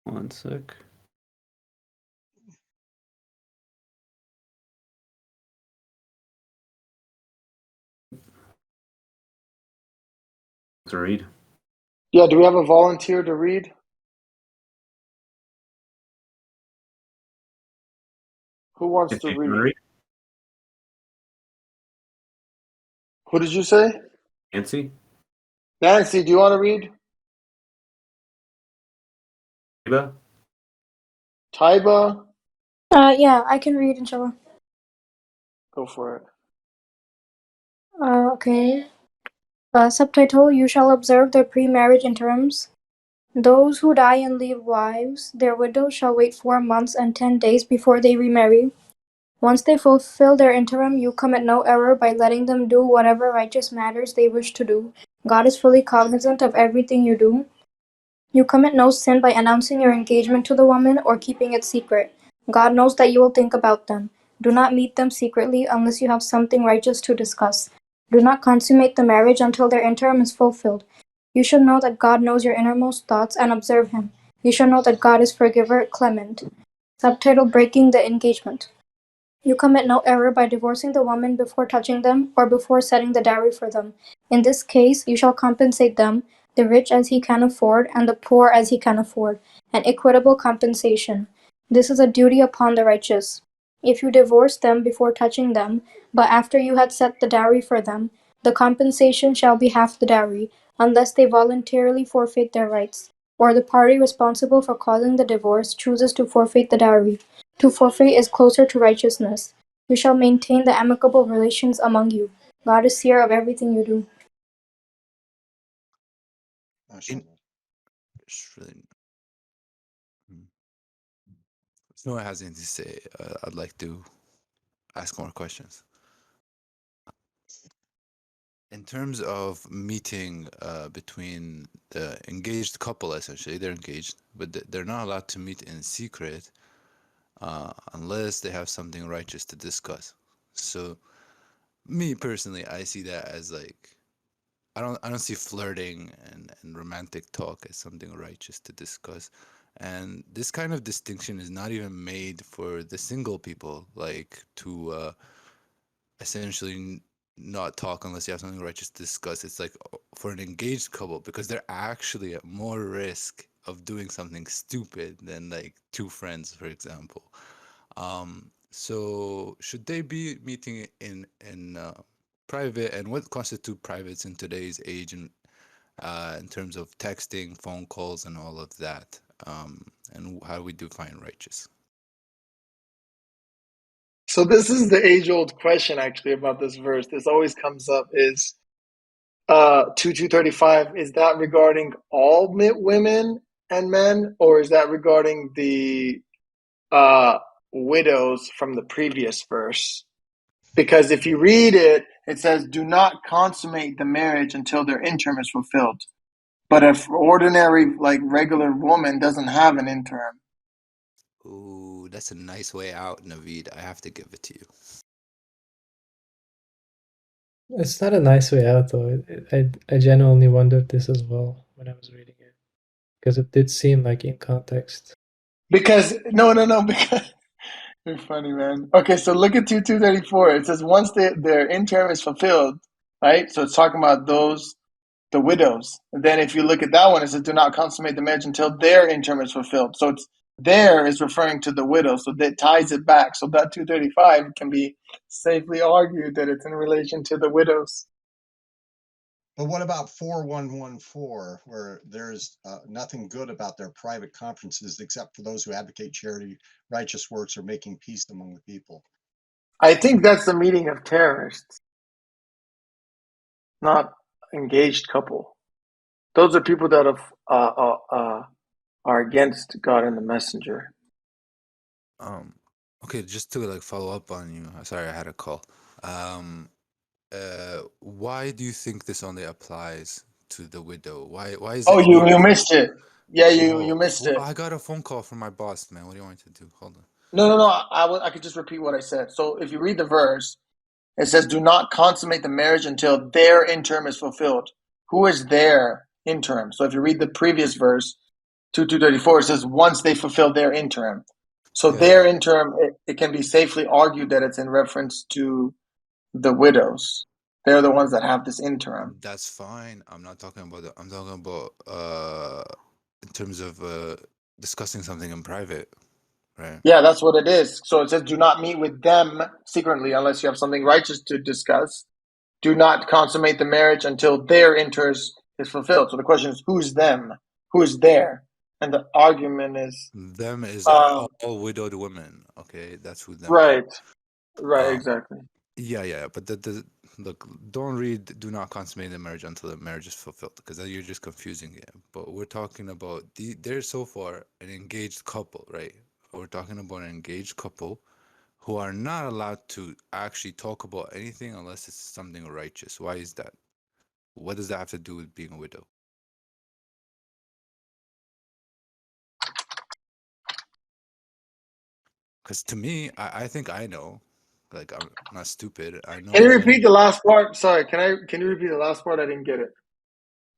B: One sec. To read.
D: Yeah, do we have a volunteer to read? Who wants
B: If
D: to
B: you can
D: read?
B: read.
D: Who did you say?
B: Nancy?
D: Nancy, do you want to read?
B: Eva?
D: Taiba?
H: Yeah, I can read, inshallah.
D: Go for it.
H: Okay. Subtitle: You shall observe the pre-marriage interims. Those who die and leave wives, their widows shall wait 4 months and 10 days before they remarry. Once they fulfill their interim, you commit no error by letting them do whatever righteous matters they wish to do. God is fully cognizant of everything you do. You commit no sin by announcing your engagement to the woman or keeping it secret. God knows that you will think about them. Do not meet them secretly unless you have something righteous to discuss. Do not consummate the marriage until their interim is fulfilled. You should know that God knows your innermost thoughts and observe Him. You should know that God is forgiver, clement. Subtitle: Breaking the engagement. You commit no error by divorcing the woman before touching them or before setting the dowry for them. In this case, you shall compensate them, the rich as he can afford, and the poor as he can afford, an equitable compensation. This is a duty upon the righteous. If you divorce them before touching them, but after you had set the dowry for them, the compensation shall be half the dowry, unless they voluntarily forfeit their rights, or the party responsible for causing the divorce chooses to forfeit the dowry. To forfeit is closer to righteousness. You shall maintain the amicable relations among you. God is seer of everything you do.
C: In,
E: MashaAllah.
C: it's really, if no one has anything to say, I'd like to ask more questions. In terms of meeting between the engaged couple, essentially, they're engaged, but they're not allowed to meet in secret unless they have something righteous to discuss. So, me personally, I see that as like I don't see flirting and romantic talk as something righteous to discuss. And this kind of distinction is not even made for the single people, like to essentially not talk unless you have something righteous to discuss. It's like for an engaged couple because they're actually at more risk of doing something stupid than like two friends, for example. So should they be meeting in private, and what constitute privates in today's age in terms of texting, phone calls, and all of that? And how do we define righteous?
D: So this is the age-old question actually about this verse. This always comes up is 2:35. Is that regarding all women and men, or is that regarding the widows from the previous verse? Because if you read it, it says, "Do not consummate the marriage until their interim is fulfilled." But if ordinary, like regular woman doesn't have an interim.
C: Ooh, that's a nice way out, Naveed. I have to give it to you.
I: It's not a nice way out, though. I genuinely wondered this as well when I was reading it, because it did seem like in context.
D: Because no, because you're funny, man. Okay, so look at 2:34. It says once their interim is fulfilled, right? So it's talking about the widows. And then if you look at that one, it says do not consummate the marriage until their interim is fulfilled. So it's there is referring to the widows. So that ties it back. So that 2:35 can be safely argued that it's in relation to the widows.
E: But what about 4114, where there's nothing good about their private conferences except for those who advocate charity, righteous works, or making peace among the people?
D: I think that's the meeting of terrorists, not engaged couple. Those are people that are against God and the messenger.
C: Okay, just to like follow up on you. Sorry, I had a call. Why do you think this only applies to the widow? Why is
D: Oh,
C: it
D: you missed it. Yeah, you
C: Whoa,
D: missed it.
C: I got a phone call from my boss, man. What do you want me to do? Hold on.
D: No. I could just repeat what I said. So if you read the verse, it says, "Do not consummate the marriage until their interim is fulfilled." Who is their interim? So if you read the previous verse, 2:34, it says, "Once they fulfill their interim." So their
C: Yeah,
D: interim, it can be safely argued that it's in reference to the widows. They're the ones that have this interim.
C: that's fine. I'm not talking about that. I'm talking about in terms of discussing something in private, right?
D: Yeah, that's what it is. So it says, "Do not meet with them secretly unless you have something righteous to discuss. Do not consummate the marriage until their interest is fulfilled." So the question is, who's them? Who is there? And the argument is,
C: Them is
D: um,
C: all widowed women. Okay, that's who them are.
D: right,
C: Um,
D: exactly.
C: yeah. But look, don't read "do not consummate the marriage until the marriage is fulfilled" because you're just confusing it. But we're talking about they're so far an engaged couple, right? We're talking about an engaged couple who are not allowed to actually talk about anything unless it's something righteous. Why is that? What does that have to do with being a widow? Because to me, I think I know. Like I'm not stupid. I know
D: Can you
C: that.
D: repeat the last part? Sorry, can you repeat the last part? I didn't get it.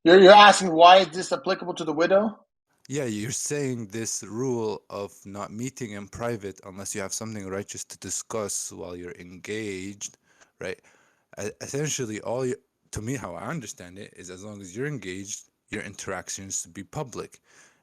D: You're asking why is this applicable to the widow?
C: Yeah, you're saying this rule of not meeting in private unless you have something righteous to discuss while you're engaged, right? Essentially, to me, how I understand it is as long as you're engaged, your interactions to be public.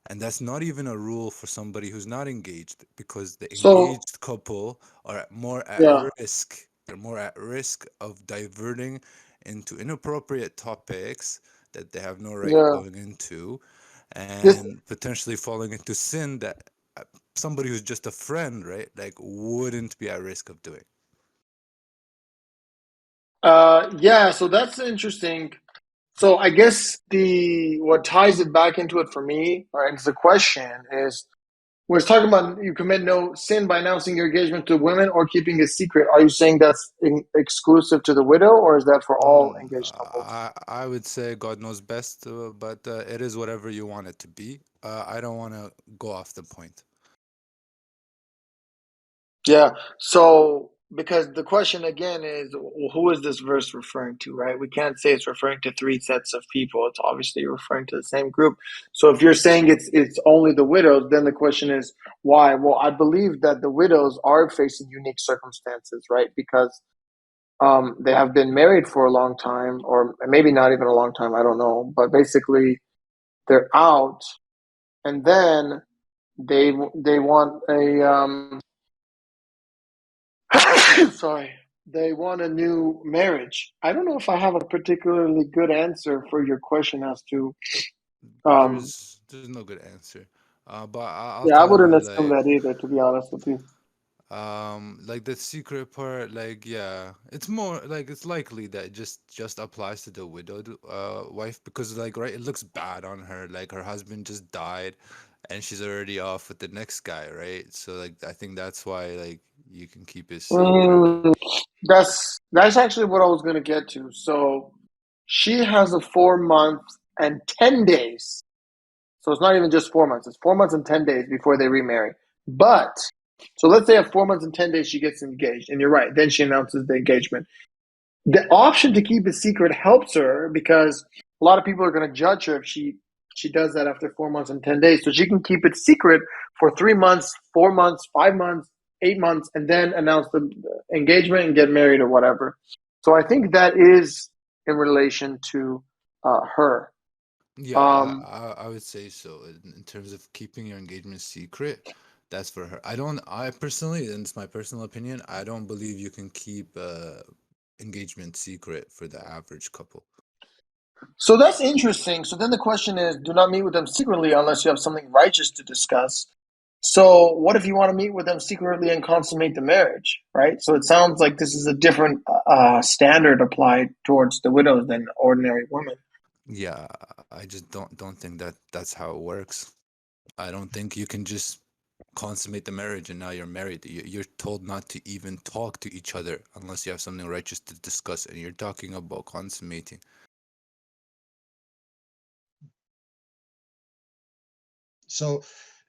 C: And that's not even a rule for somebody who's not engaged because the
D: So
C: engaged couple are more at
D: yeah,
C: risk. They're more at risk of diverting into inappropriate topics that they have no right
D: yeah.
C: going into
D: This
C: and potentially falling into sin that somebody who's just a friend, right? Like wouldn't be at risk of doing.
D: yeah, so that's interesting. So I guess the what ties it back into it for me, or it's the question is when it's talking about you commit no sin by announcing your engagement to women or keeping a secret. Are you saying that's exclusive to the widow, or is that for all engaged couples?
C: I would say God knows best, but it is whatever you want it to be. I don't want to go off the point.
D: Yeah. So, because the question again is, well, who is this verse referring to, right? We can't say it's referring to three sets of people. It's obviously referring to the same group. So, if you're saying it's only the widows, then the question is why? Well, I believe that the widows are facing unique circumstances, right? Because They have been married for a long time, or maybe not even a long time, I don't know. But basically, they're out, and then they want a sorry, they want a new marriage. I don't know if I have a particularly good answer for your question as to
C: There's no good answer. But I'll
D: yeah, I
C: tell
D: wouldn't
C: you
D: assume that either, to be honest with you.
C: like the secret part, like yeah, it's more like it's likely that it just applies to the widowed wife because like right, it looks bad on her. Like her husband just died, and she's already off with the next guy, right? So like I think that's why like you can keep it secret.
D: Mm, that's actually what I was gonna get to. So she has a 4 month and 10 days. So it's not even just 4 months. It's 4 months and 10 days before they remarry. But so let's say at 4 months and 10 days she gets engaged, and you're right. Then she announces the engagement. The option to keep it secret helps her because a lot of people are going to judge her if she does that after 4 months and 10 days. So she can keep it secret for 3 months, 4 months, 5 months, 8 months, and then announce the engagement and get married or whatever. So I think that is in relation to her.
C: Yeah,
D: Um,
C: I would say so. In terms of keeping your engagement secret, that's for her. I personally, and it's my personal opinion, I don't believe you can keep engagement secret for the average couple.
D: so that's interesting. So then the question is, do not meet with them secretly unless you have something righteous to discuss. So what if you want to meet with them secretly and consummate the marriage, right? So it sounds like this is a different standard applied towards the widows than ordinary women.
C: Yeah, I just don't think that that's how it works. I don't think you can just consummate the marriage and now you're married. You're told not to even talk to each other unless you have something righteous to discuss, and you're talking about consummating.
E: So,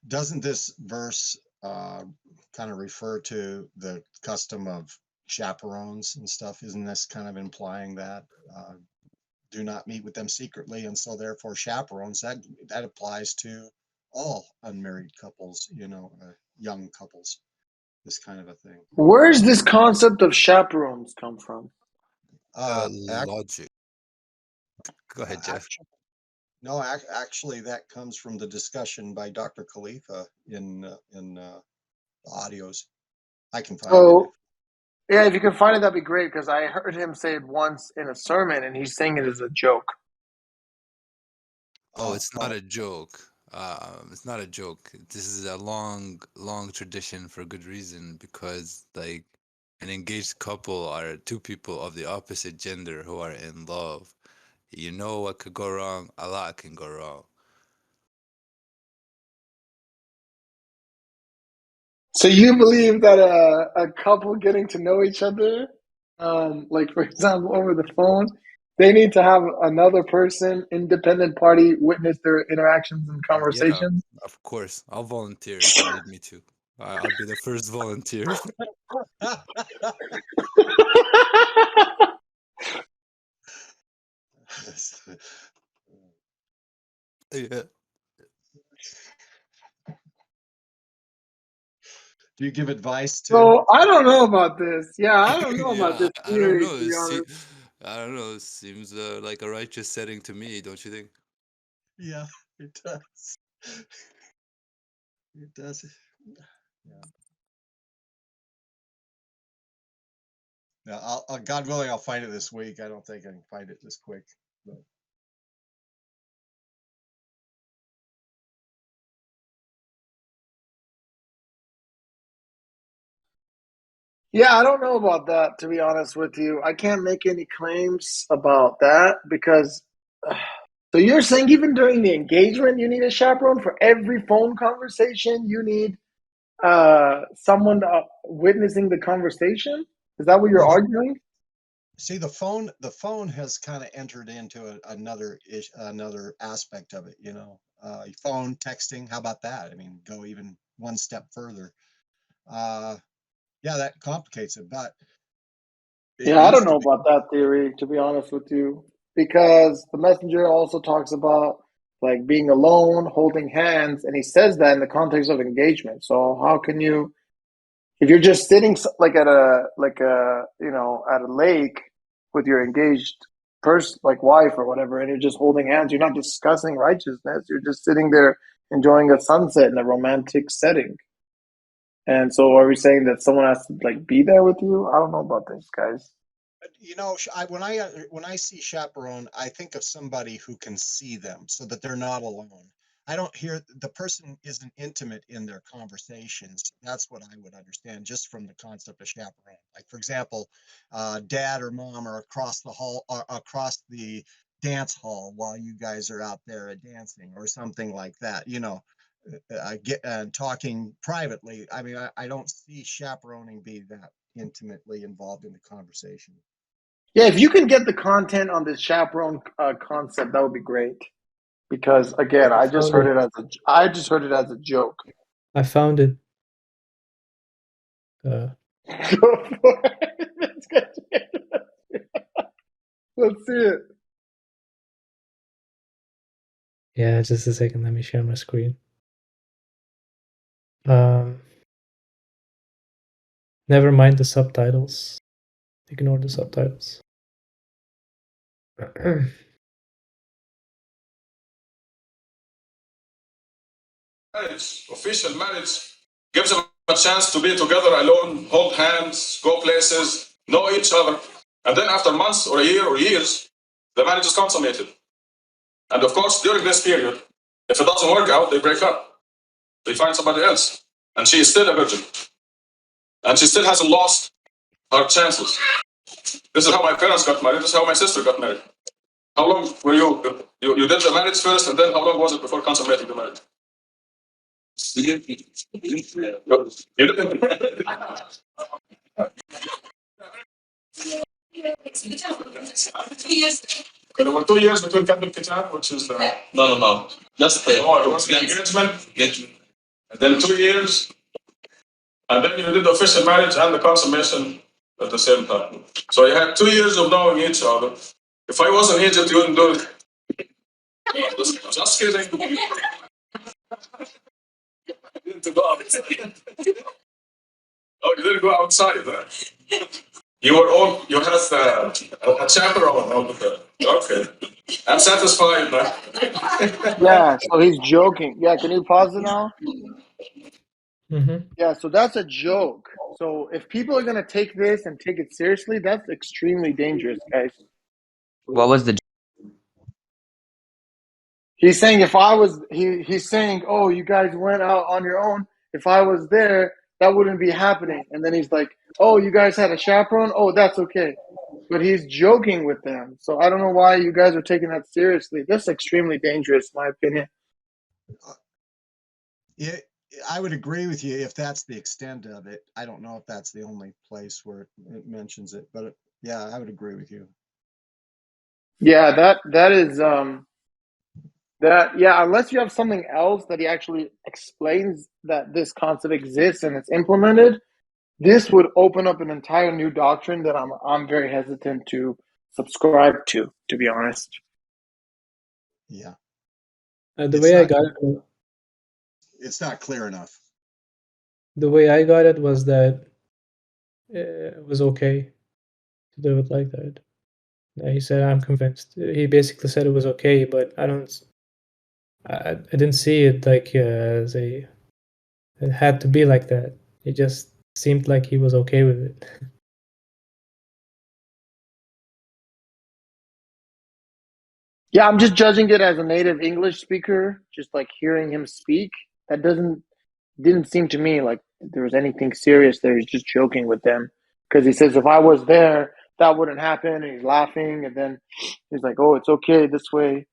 E: doesn't this verse kind of refer to the custom of chaperones and stuff? Isn't this kind of implying that do not meet with them secretly, and so therefore chaperones that applies to all unmarried couples, young couples, this kind of a thing.
D: Where does this concept of chaperones come from?
C: Logic. Go ahead, Jeff.
E: No, actually, that comes from the discussion by Dr. Khalifa in the audios. I can find it.
D: So, yeah, if you can find it, that'd be great because I heard him say it once in a sermon and he's saying it as a joke.
C: Oh, it's not a joke. It's not a joke. This is a long, long tradition for good reason because, like, an engaged couple are two people of the opposite gender who are in love. You know what could go wrong? A lot can go wrong.
D: So you believe that a couple getting to know each other, like for example over the phone, they need to have another person, independent party, witness their interactions and
C: Yeah,
D: conversations?
C: of course. I'll volunteer if you need me to. I'll be the first volunteer. Yeah.
E: Do you give advice to?
D: So I don't know about this. Yeah, I don't know about
C: Yeah,
D: this
C: I don't
D: theory,
C: know.
D: to be honest.
C: I don't know. It seems like a righteous setting to me, don't you think?
E: Yeah, it does. It does. Yeah. Yeah, God willing, I'll find it this week. I don't think I can find it this quick, but
D: Yeah, I don't know about that, to be honest with you. I can't make any claims about that because. So you're saying even during the engagement, you need a chaperone for every phone conversation? You need someone witnessing the conversation? Is that what you're
E: well,
D: arguing?
E: see, the phone has kind of entered into another aspect of it. Phone texting. How about that? I mean, go even one step further. Yeah, that complicates it, but it
D: Yeah, I don't
E: used to
D: know
E: be.
D: about that theory, to be honest with you, because the messenger also talks about like being alone, holding hands, and he says that in the context of engagement. So how can you If you're just sitting like at a at a lake with your engaged person, like wife or whatever, and you're just holding hands, you're not discussing righteousness. You're just sitting there enjoying a sunset in a romantic setting. And so, are we saying that someone has to like be there with you? I don't know about this, guys.
E: You know, when I see chaperone, I think of somebody who can see them so that they're not alone. I don't hear the person isn't intimate in their conversations. That's what I would understand just from the concept of chaperone. Like, for example, dad or mom are across the hall, across the dance hall while you guys are out there dancing or something like that. You know, get talking privately. I mean, I don't see chaperoning be that intimately involved in the conversation.
D: Yeah, if you can get the content on this chaperone concept, that would be great. Because again, I just heard it as a joke.
I: I found it.
D: Go for it. Let's see it.
I: Yeah, just a second. Let me share my screen. Never mind the subtitles. Ignore the subtitles.
J: Marriage, official marriage, gives them a chance to be together alone, hold hands, go places, know each other. And then after months or a year or years, the marriage is consummated. And of course, during this period, if it doesn't work out, they break up. They find somebody else. And she is still a virgin. And she still hasn't lost her chances. This is how my parents got married. This is how my sister got married. How long were you did the marriage first, and then how long was it before consummating the marriage? You didn't. There were 2 years between Katb al-Kitab, which is the no. Just it was the engagement, and then 2 years, and then you did the official marriage and the consummation at the same time. So you had 2 years of knowing each other. If I was in Egypt, you wouldn't do it. Just kidding. You didn't go outside. Oh, you didn't go outside then. You had a chaperone over there. Okay. I'm satisfied now.
D: Yeah, so he's joking. Yeah, can you pause it now?
I: Mm-hmm.
D: Yeah, so that's a joke. So if people are gonna take this and take it seriously, that's extremely dangerous, guys.
K: What was the
D: He's saying he's saying, oh, you guys went out on your own. If I was there, that wouldn't be happening. And then he's like, oh, you guys had a chaperone? Oh, that's okay. But he's joking with them. So I don't know why you guys are taking that seriously. That's extremely dangerous, in my opinion.
E: Yeah, I would agree with you if that's the extent of it. I don't know if that's the only place where it mentions it, but yeah, I would agree with you.
D: Yeah, that is unless you have something else that he actually explains that this concept exists and it's implemented, this would open up an entire new doctrine that I'm very hesitant to subscribe to be honest.
E: Yeah.
I: The way I got it,
E: it's not clear enough.
I: the way I got it was that it was okay to do it like that. He said, "I'm convinced." He basically said it was okay, but I didn't see it like as it had to be like that. It just seemed like he was okay with it.
D: Yeah, I'm just judging it as a native English speaker, just like hearing him speak. That didn't seem to me like there was anything serious there. He's just joking with them because he says if I was there, that wouldn't happen. And he's laughing, and then he's like, "Oh, it's okay this way."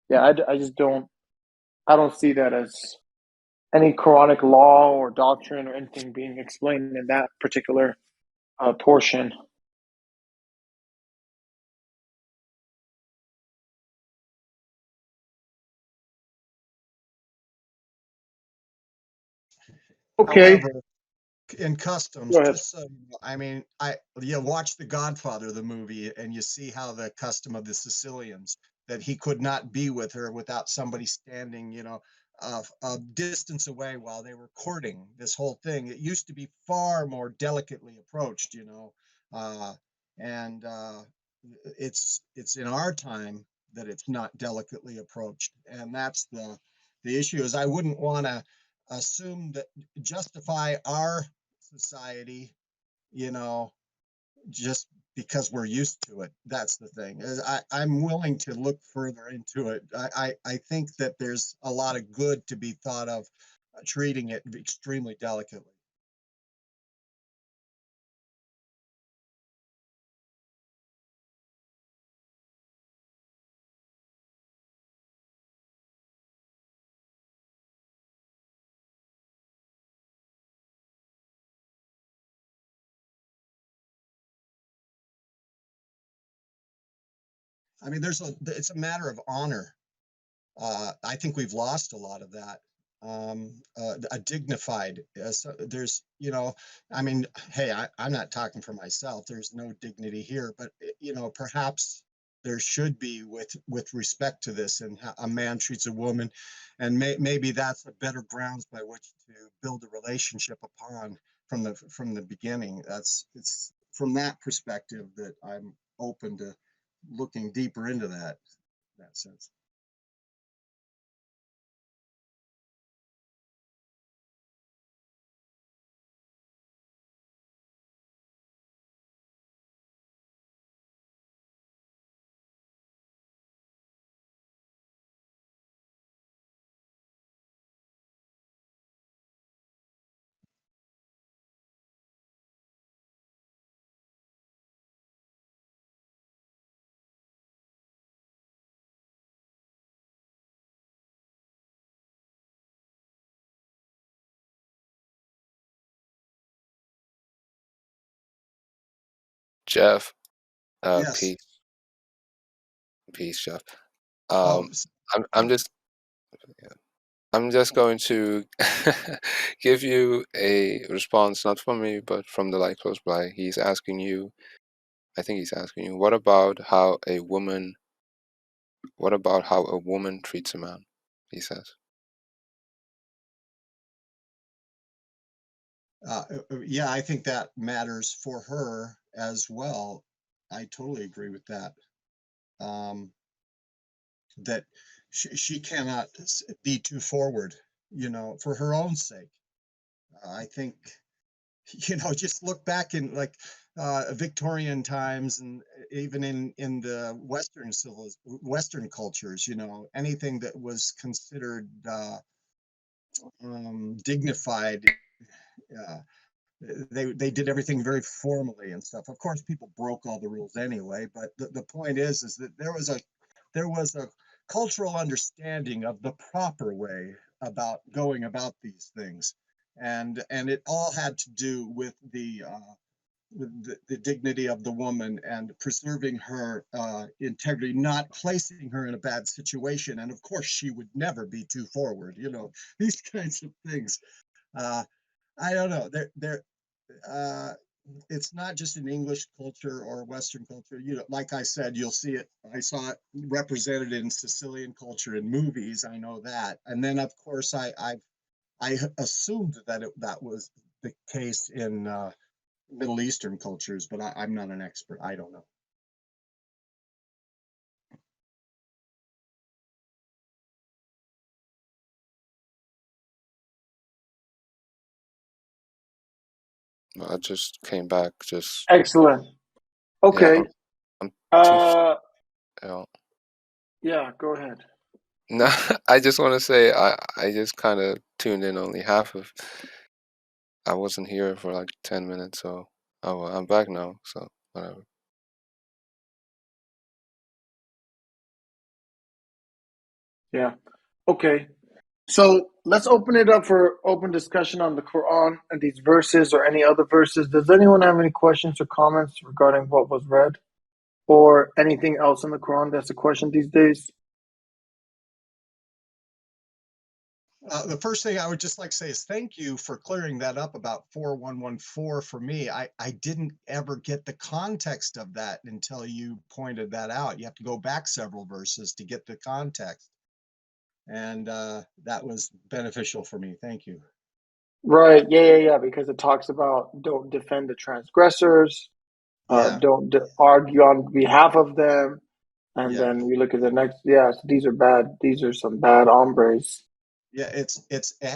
D: Yeah, I just don't. I don't see that as any Quranic law or doctrine or anything being explained in that particular portion. Okay.
E: However, in customs,
D: Go ahead.
E: just so you know, I mean, you watch The Godfather, the movie, and you see how the custom of the Sicilians, that he could not be with her without somebody standing, a distance away while they were courting. This whole thing, it used to be far more delicately approached, and it's in our time that it's not delicately approached, and that's the issue. Is I wouldn't want to assume that justify our society, just because we're used to it. That's the thing. I'm willing to look further into it. I think that there's a lot of good to be thought of treating it extremely delicately. I mean, it's a matter of honor. I think we've lost a lot of that. A dignified, there's, I mean, hey, I'm not talking for myself. There's no dignity here, but perhaps there should be with respect to this and how a man treats a woman, and maybe that's a better grounds by which to build a relationship upon from the beginning. It's from that perspective that I'm open to looking deeper into that sense.
G: Jeff,
E: Yes.
G: peace, Jeff.
E: Oh,
G: I'm just going to give you a response, not from me, but from the light close by. He's asking you, I think he's asking you, what about how a woman treats a man? He says.
E: Yeah, I think that matters for her as well. I totally agree with that. That she cannot be too forward, for her own sake. I think, just look back in like Victorian times, and even in the Western cultures, anything that was considered dignified. They did everything very formally and stuff. Of course, people broke all the rules anyway, but the point is that there was a cultural understanding of the proper way about going about these things, and it all had to do with the dignity of the woman and preserving her integrity, not placing her in a bad situation. And of course, she would never be too forward. These kinds of things. I don't know. It's not just in English culture or Western culture. Like I said, you'll see it. I saw it represented in Sicilian culture in movies. I know that. And then, of course, I assumed that was the case in Middle Eastern cultures, but I'm not an expert. I don't know.
G: I just came back.
D: Excellent. Okay.
G: I'm too.
D: Yeah, go ahead.
G: No, I just want to say I just kind of tuned in only half of. I wasn't here for like 10 minutes, so I'm back now. So whatever.
D: Yeah. Okay. So let's open it up for open discussion on the Quran and these verses or any other verses. Does anyone have any questions or comments regarding what was read or anything else in the Quran that's a question these days?
E: The first thing I would just like to say is thank you for clearing that up about 4114 for me. I didn't ever get the context of that until you pointed that out. You have to go back several verses to get the context. And that was beneficial for me. Thank you.
D: Right. Yeah. Because it talks about don't defend the transgressors,
E: Yeah.
D: don't argue on behalf of them. And
E: Yeah.
D: then we look at the next. Yeah, so these are bad. These are some bad hombres.
E: Yeah, it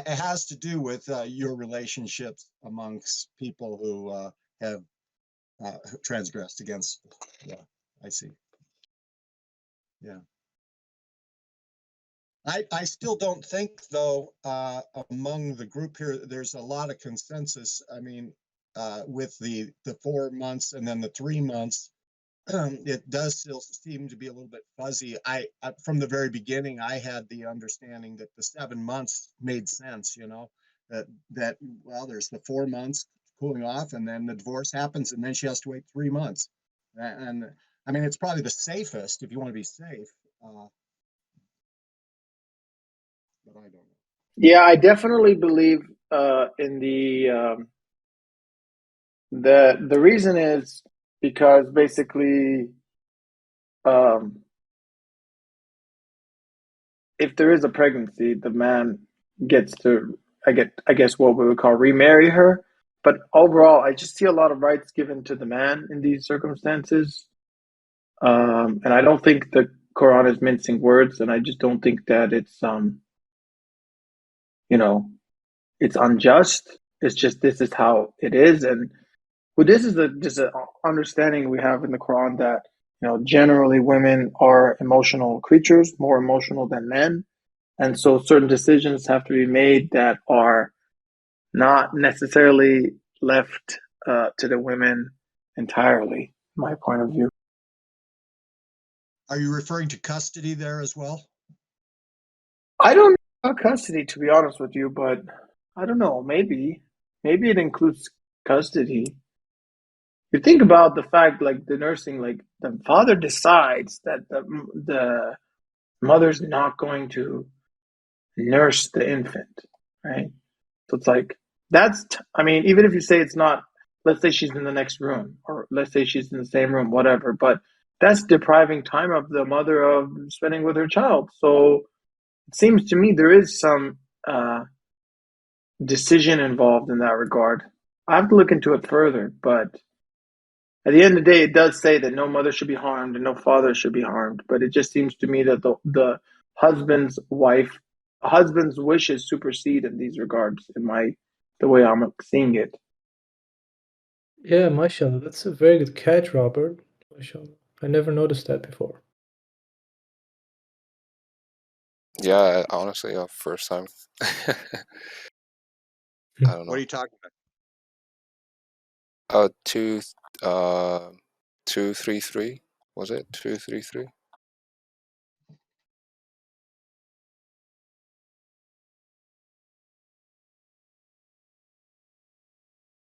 E: has to do with your relationships amongst people who have transgressed against. Yeah, I see. Yeah. I still don't think, though, among the group here, there's a lot of consensus. I mean, with the 4 months and then the 3 months, it does still seem to be a little bit fuzzy. I from the very beginning, I had the understanding that the 7 months made sense. You know, that well, there's the 4 months cooling off, and then the divorce happens, and then she has to wait 3 months. And I mean, it's probably the safest if you want to be safe. But I don't know.
D: Yeah, I definitely believe in the reason is because basically, if there is a pregnancy, the man gets to I guess what we would call remarry her. But overall, I just see a lot of rights given to the man in these circumstances. And I don't think the Quran is mincing words, and I just don't think that it's you know, it's unjust. It's just this is how it is, and well, this is just an understanding we have in the Quran that generally women are emotional creatures, more emotional than men, and so certain decisions have to be made that are not necessarily left to the women entirely. My point of view.
E: Are you referring to custody there as well?
D: I don't know about custody, to be honest with you, but I don't know. Maybe it includes custody. You think about the fact, like the nursing, like the father decides that the mother's not going to nurse the infant, right? So it's like I mean, even if you say it's not, let's say she's in the next room, or let's say she's in the same room, whatever, but that's depriving time of the mother of spending with her child. So it seems to me there is some decision involved in that regard. I have to look into it further, but at the end of the day, it does say that no mother should be harmed and no father should be harmed. But it just seems to me that the husband's wishes supersede in these regards, the way I'm seeing it.
I: Yeah, mashallah, that's a very good catch, Robert. Mashallah. I never noticed that before.
G: Yeah, honestly, first time. I don't
E: What are
G: know.
E: you talking about?
G: 233, was it 233?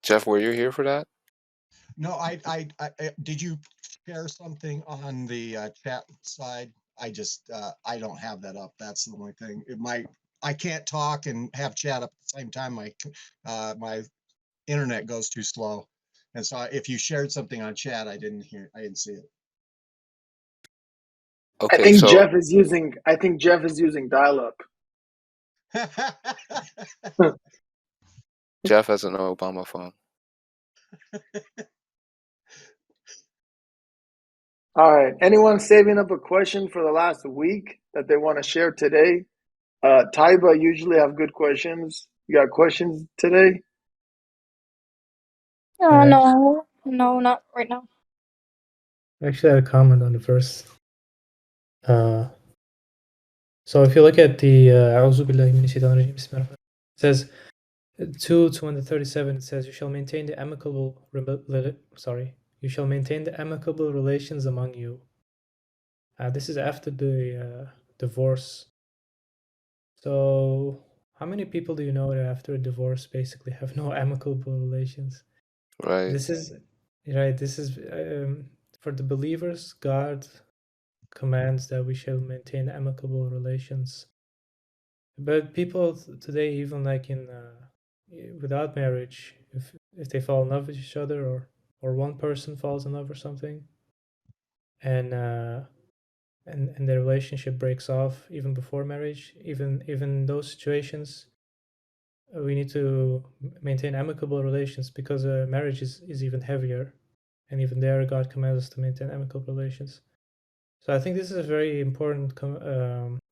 G: Jeff, were you here for that?
E: No, I did you share something on the chat side? I don't have that up. That's the only thing. I can't talk and have chat up at the same time. My internet goes too slow. And so if you shared something on chat, I didn't see it.
D: I
G: Okay,
D: think
G: so
D: Jeff is using dial-up.
G: Jeff has an Obama phone.
D: All right. Anyone saving up a question for the last week that they want to share today? Taiba usually have good questions. You got questions today?
H: No, not right now.
I: I actually had a comment on the verse. So if you look at the أعوذ بالله من الشيطان الرجيم بسم الله الرحمن الرحيم, it says 2:37. It says you shall maintain the amicable relations among you. This is after the divorce. So how many people do you know that after a divorce basically have no amicable relations?
G: Right.
I: This is right. This is for the believers. God commands that we shall maintain amicable relations But people today, even like in without marriage, if they fall in love with each other, or one person falls in love or something, and the relationship breaks off even before marriage, even in those situations, we need to maintain amicable relations, because marriage is even heavier, and even there God commands us to maintain amicable relations. So I think this is a very important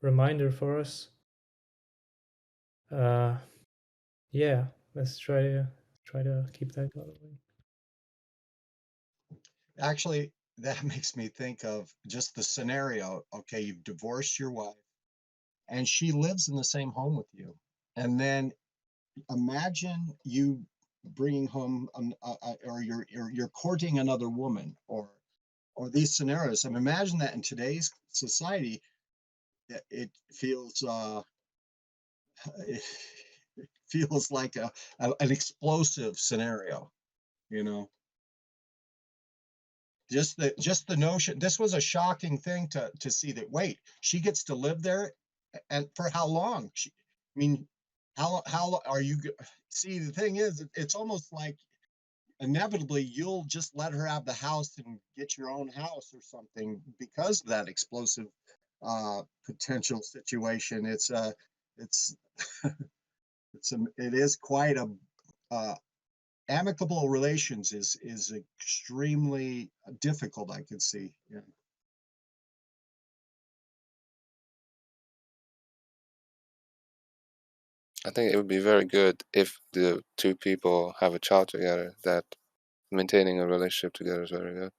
I: reminder for us. Yeah, let's try to keep that going.
E: Actually, that makes me think of just the scenario. Okay, you've divorced your wife and she lives in the same home with you. And then imagine you bringing home or you're courting another woman, or these scenarios. I mean, imagine that in today's society, it feels it feels like an explosive scenario, you know. Just the notion, this was a shocking thing to see, that wait, she gets to live there, and for how long? I mean, how are you see, the thing is, it's almost like inevitably you'll just let her have the house and get your own house or something because of that explosive potential situation. It's it is quite a amicable relations is extremely difficult, I could see. Yeah.
G: I think it would be very good if the two people have a child together, that maintaining a relationship together is very good.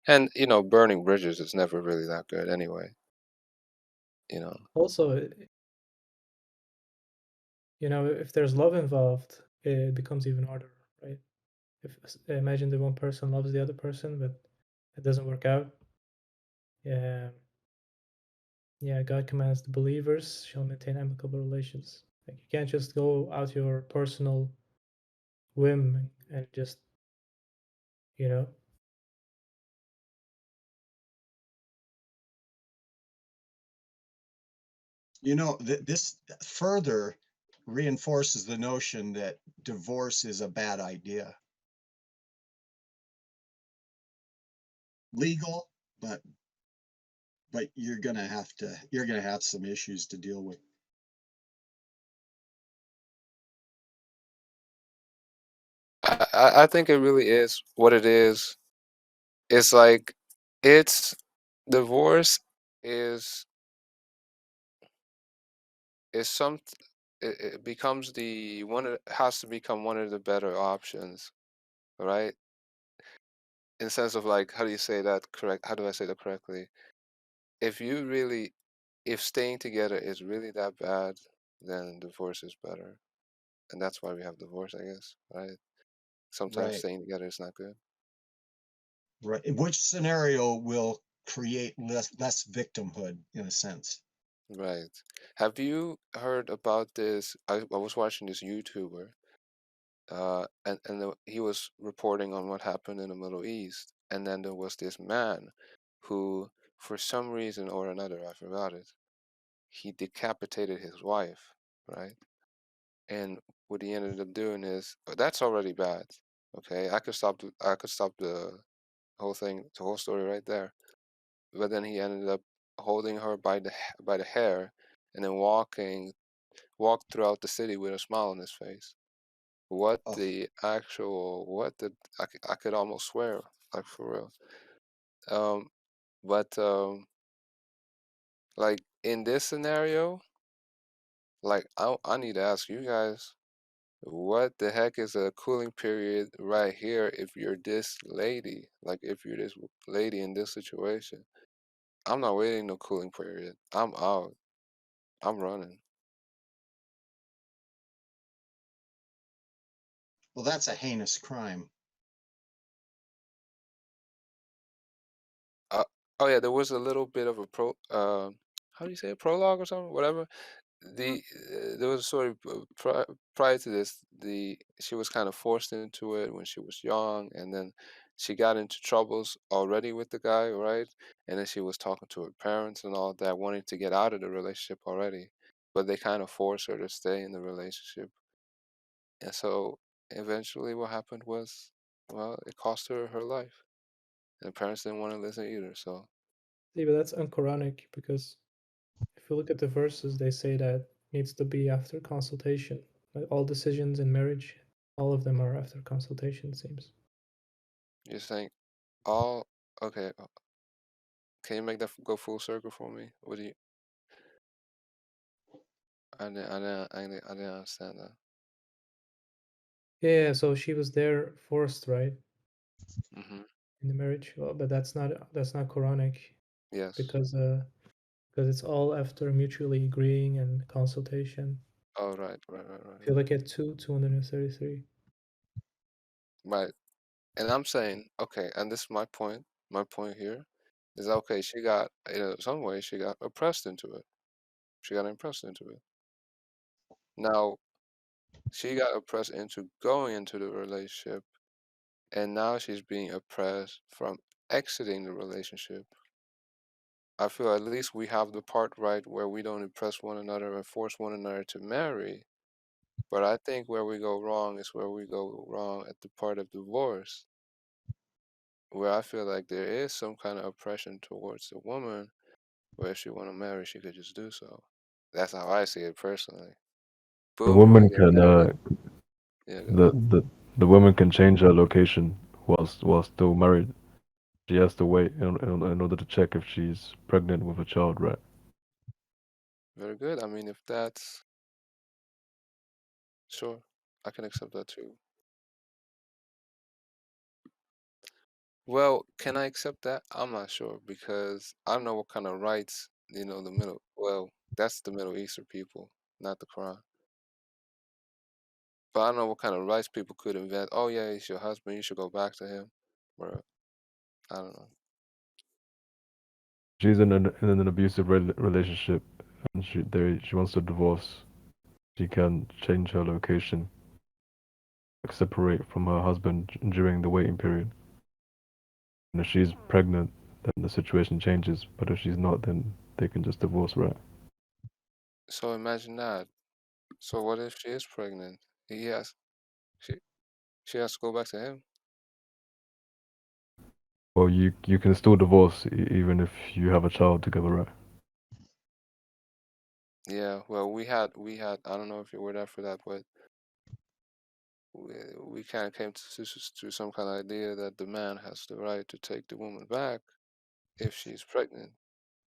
G: And, burning bridges is never really that good anyway.
I: Also, if there's love involved, it becomes even harder, right? If imagine the one person loves the other person, but it doesn't work out. Yeah, God commands the believers shall maintain amicable relations. Like, you can't just go out your personal whim and just, you know.
E: This further reinforces the notion that divorce is a bad idea. Legal, but you're gonna have some issues to deal with.
G: I think it really is what it is. It's like, it's divorce is some it becomes has to become one of the better options, right? In the sense of, like, how do you say that correct? How do I say that correctly? If staying together is really that bad, then divorce is better, and that's why we have divorce, I guess, right? Sometimes
E: Right,
G: staying together is not good.
E: right. Which scenario will create less victimhood, in a sense?
G: Right. Have you heard about this? I was watching this YouTuber, and he was reporting on what happened in the Middle East, and then there was this man who, for some reason or another, I forgot it, he decapitated his wife, right? And what he ended up doing is, that's already bad. Okay, I could stop the whole thing, the whole story right there. But then he ended up holding her by the hair, and then walked throughout the city with a smile on his face. What
E: Oh,
G: the actual, I could almost swear, like, for real. Um, but like, in this scenario, like, I need to ask you guys, what the heck is a cooling period right here if you're this lady? Like, if you're this lady in this situation, I'm not waiting no cooling period. I'm out. I'm running.
E: well, that's a heinous crime.
G: Uh, oh yeah, there was a little bit of a how do you say it? Prologue or something? Whatever. There was sort of prior to this, she was kind of forced into it when she was young, and then she got into troubles already with the guy, right? And then she was talking to her parents and all that, wanting to get out of the relationship already. but they kind of force her to stay in the relationship. And so eventually what happened was, well, it cost her her life. And the parents didn't want to listen either. So
I: See, but that's unquranic because if you look at the verses, they say that needs to be after consultation. Like all decisions in marriage, all of them are after consultation, it seems.
G: you're saying all, okay, can you make that go full circle for me? What do you, I didn't understand that.
I: Yeah, so she was there forced, right,
G: Mm-hmm.
I: in the marriage. Well, but that's not Quranic
G: Yes.
I: because it's all after mutually agreeing and consultation.
G: Oh, right.
I: If you look at 233.
G: Right. And I'm saying, okay, and this is my point. My point here is okay, she got, in some way, she got oppressed into it. She got impressed into it. Now, she got oppressed into going into the relationship, and now she's being oppressed from exiting the relationship. I feel at least we have the part right where we don't oppress one another and force one another to marry. But I think where we go wrong is where we go wrong at the part of divorce, where I feel like there is some kind of oppression towards the woman, where if she want to marry, she could just do so. That's how I see it personally.
L: The
G: Boom, right
L: woman
G: there.
L: can
G: Yeah, go ahead.
L: the woman can change her location while still married. She has to wait in order to check if she's pregnant with a child, right?
G: Very good. I mean, if that's sure, I can accept that too. Well, can I accept that? I'm not sure because I don't know what kind of rights, the Middle, well, that's the Middle Eastern people, not the Quran. But I don't know what kind of rights people could invent. Oh yeah, he's your husband, you should go back to him. Or I don't know.
L: She's in an abusive relationship, and she wants to divorce. She can change her location, like separate from her husband during the waiting period. And if she's pregnant, then the situation changes. But if she's not, then they can just divorce, right?
G: So imagine that. So what if she is pregnant? He has she she has to go back to him.
L: Well, you can still divorce even if you have a child together, right?
G: Yeah, well, we had. I don't know if you were there for that, but we kind of came to some kind of idea that the man has the right to take the woman back if she's pregnant.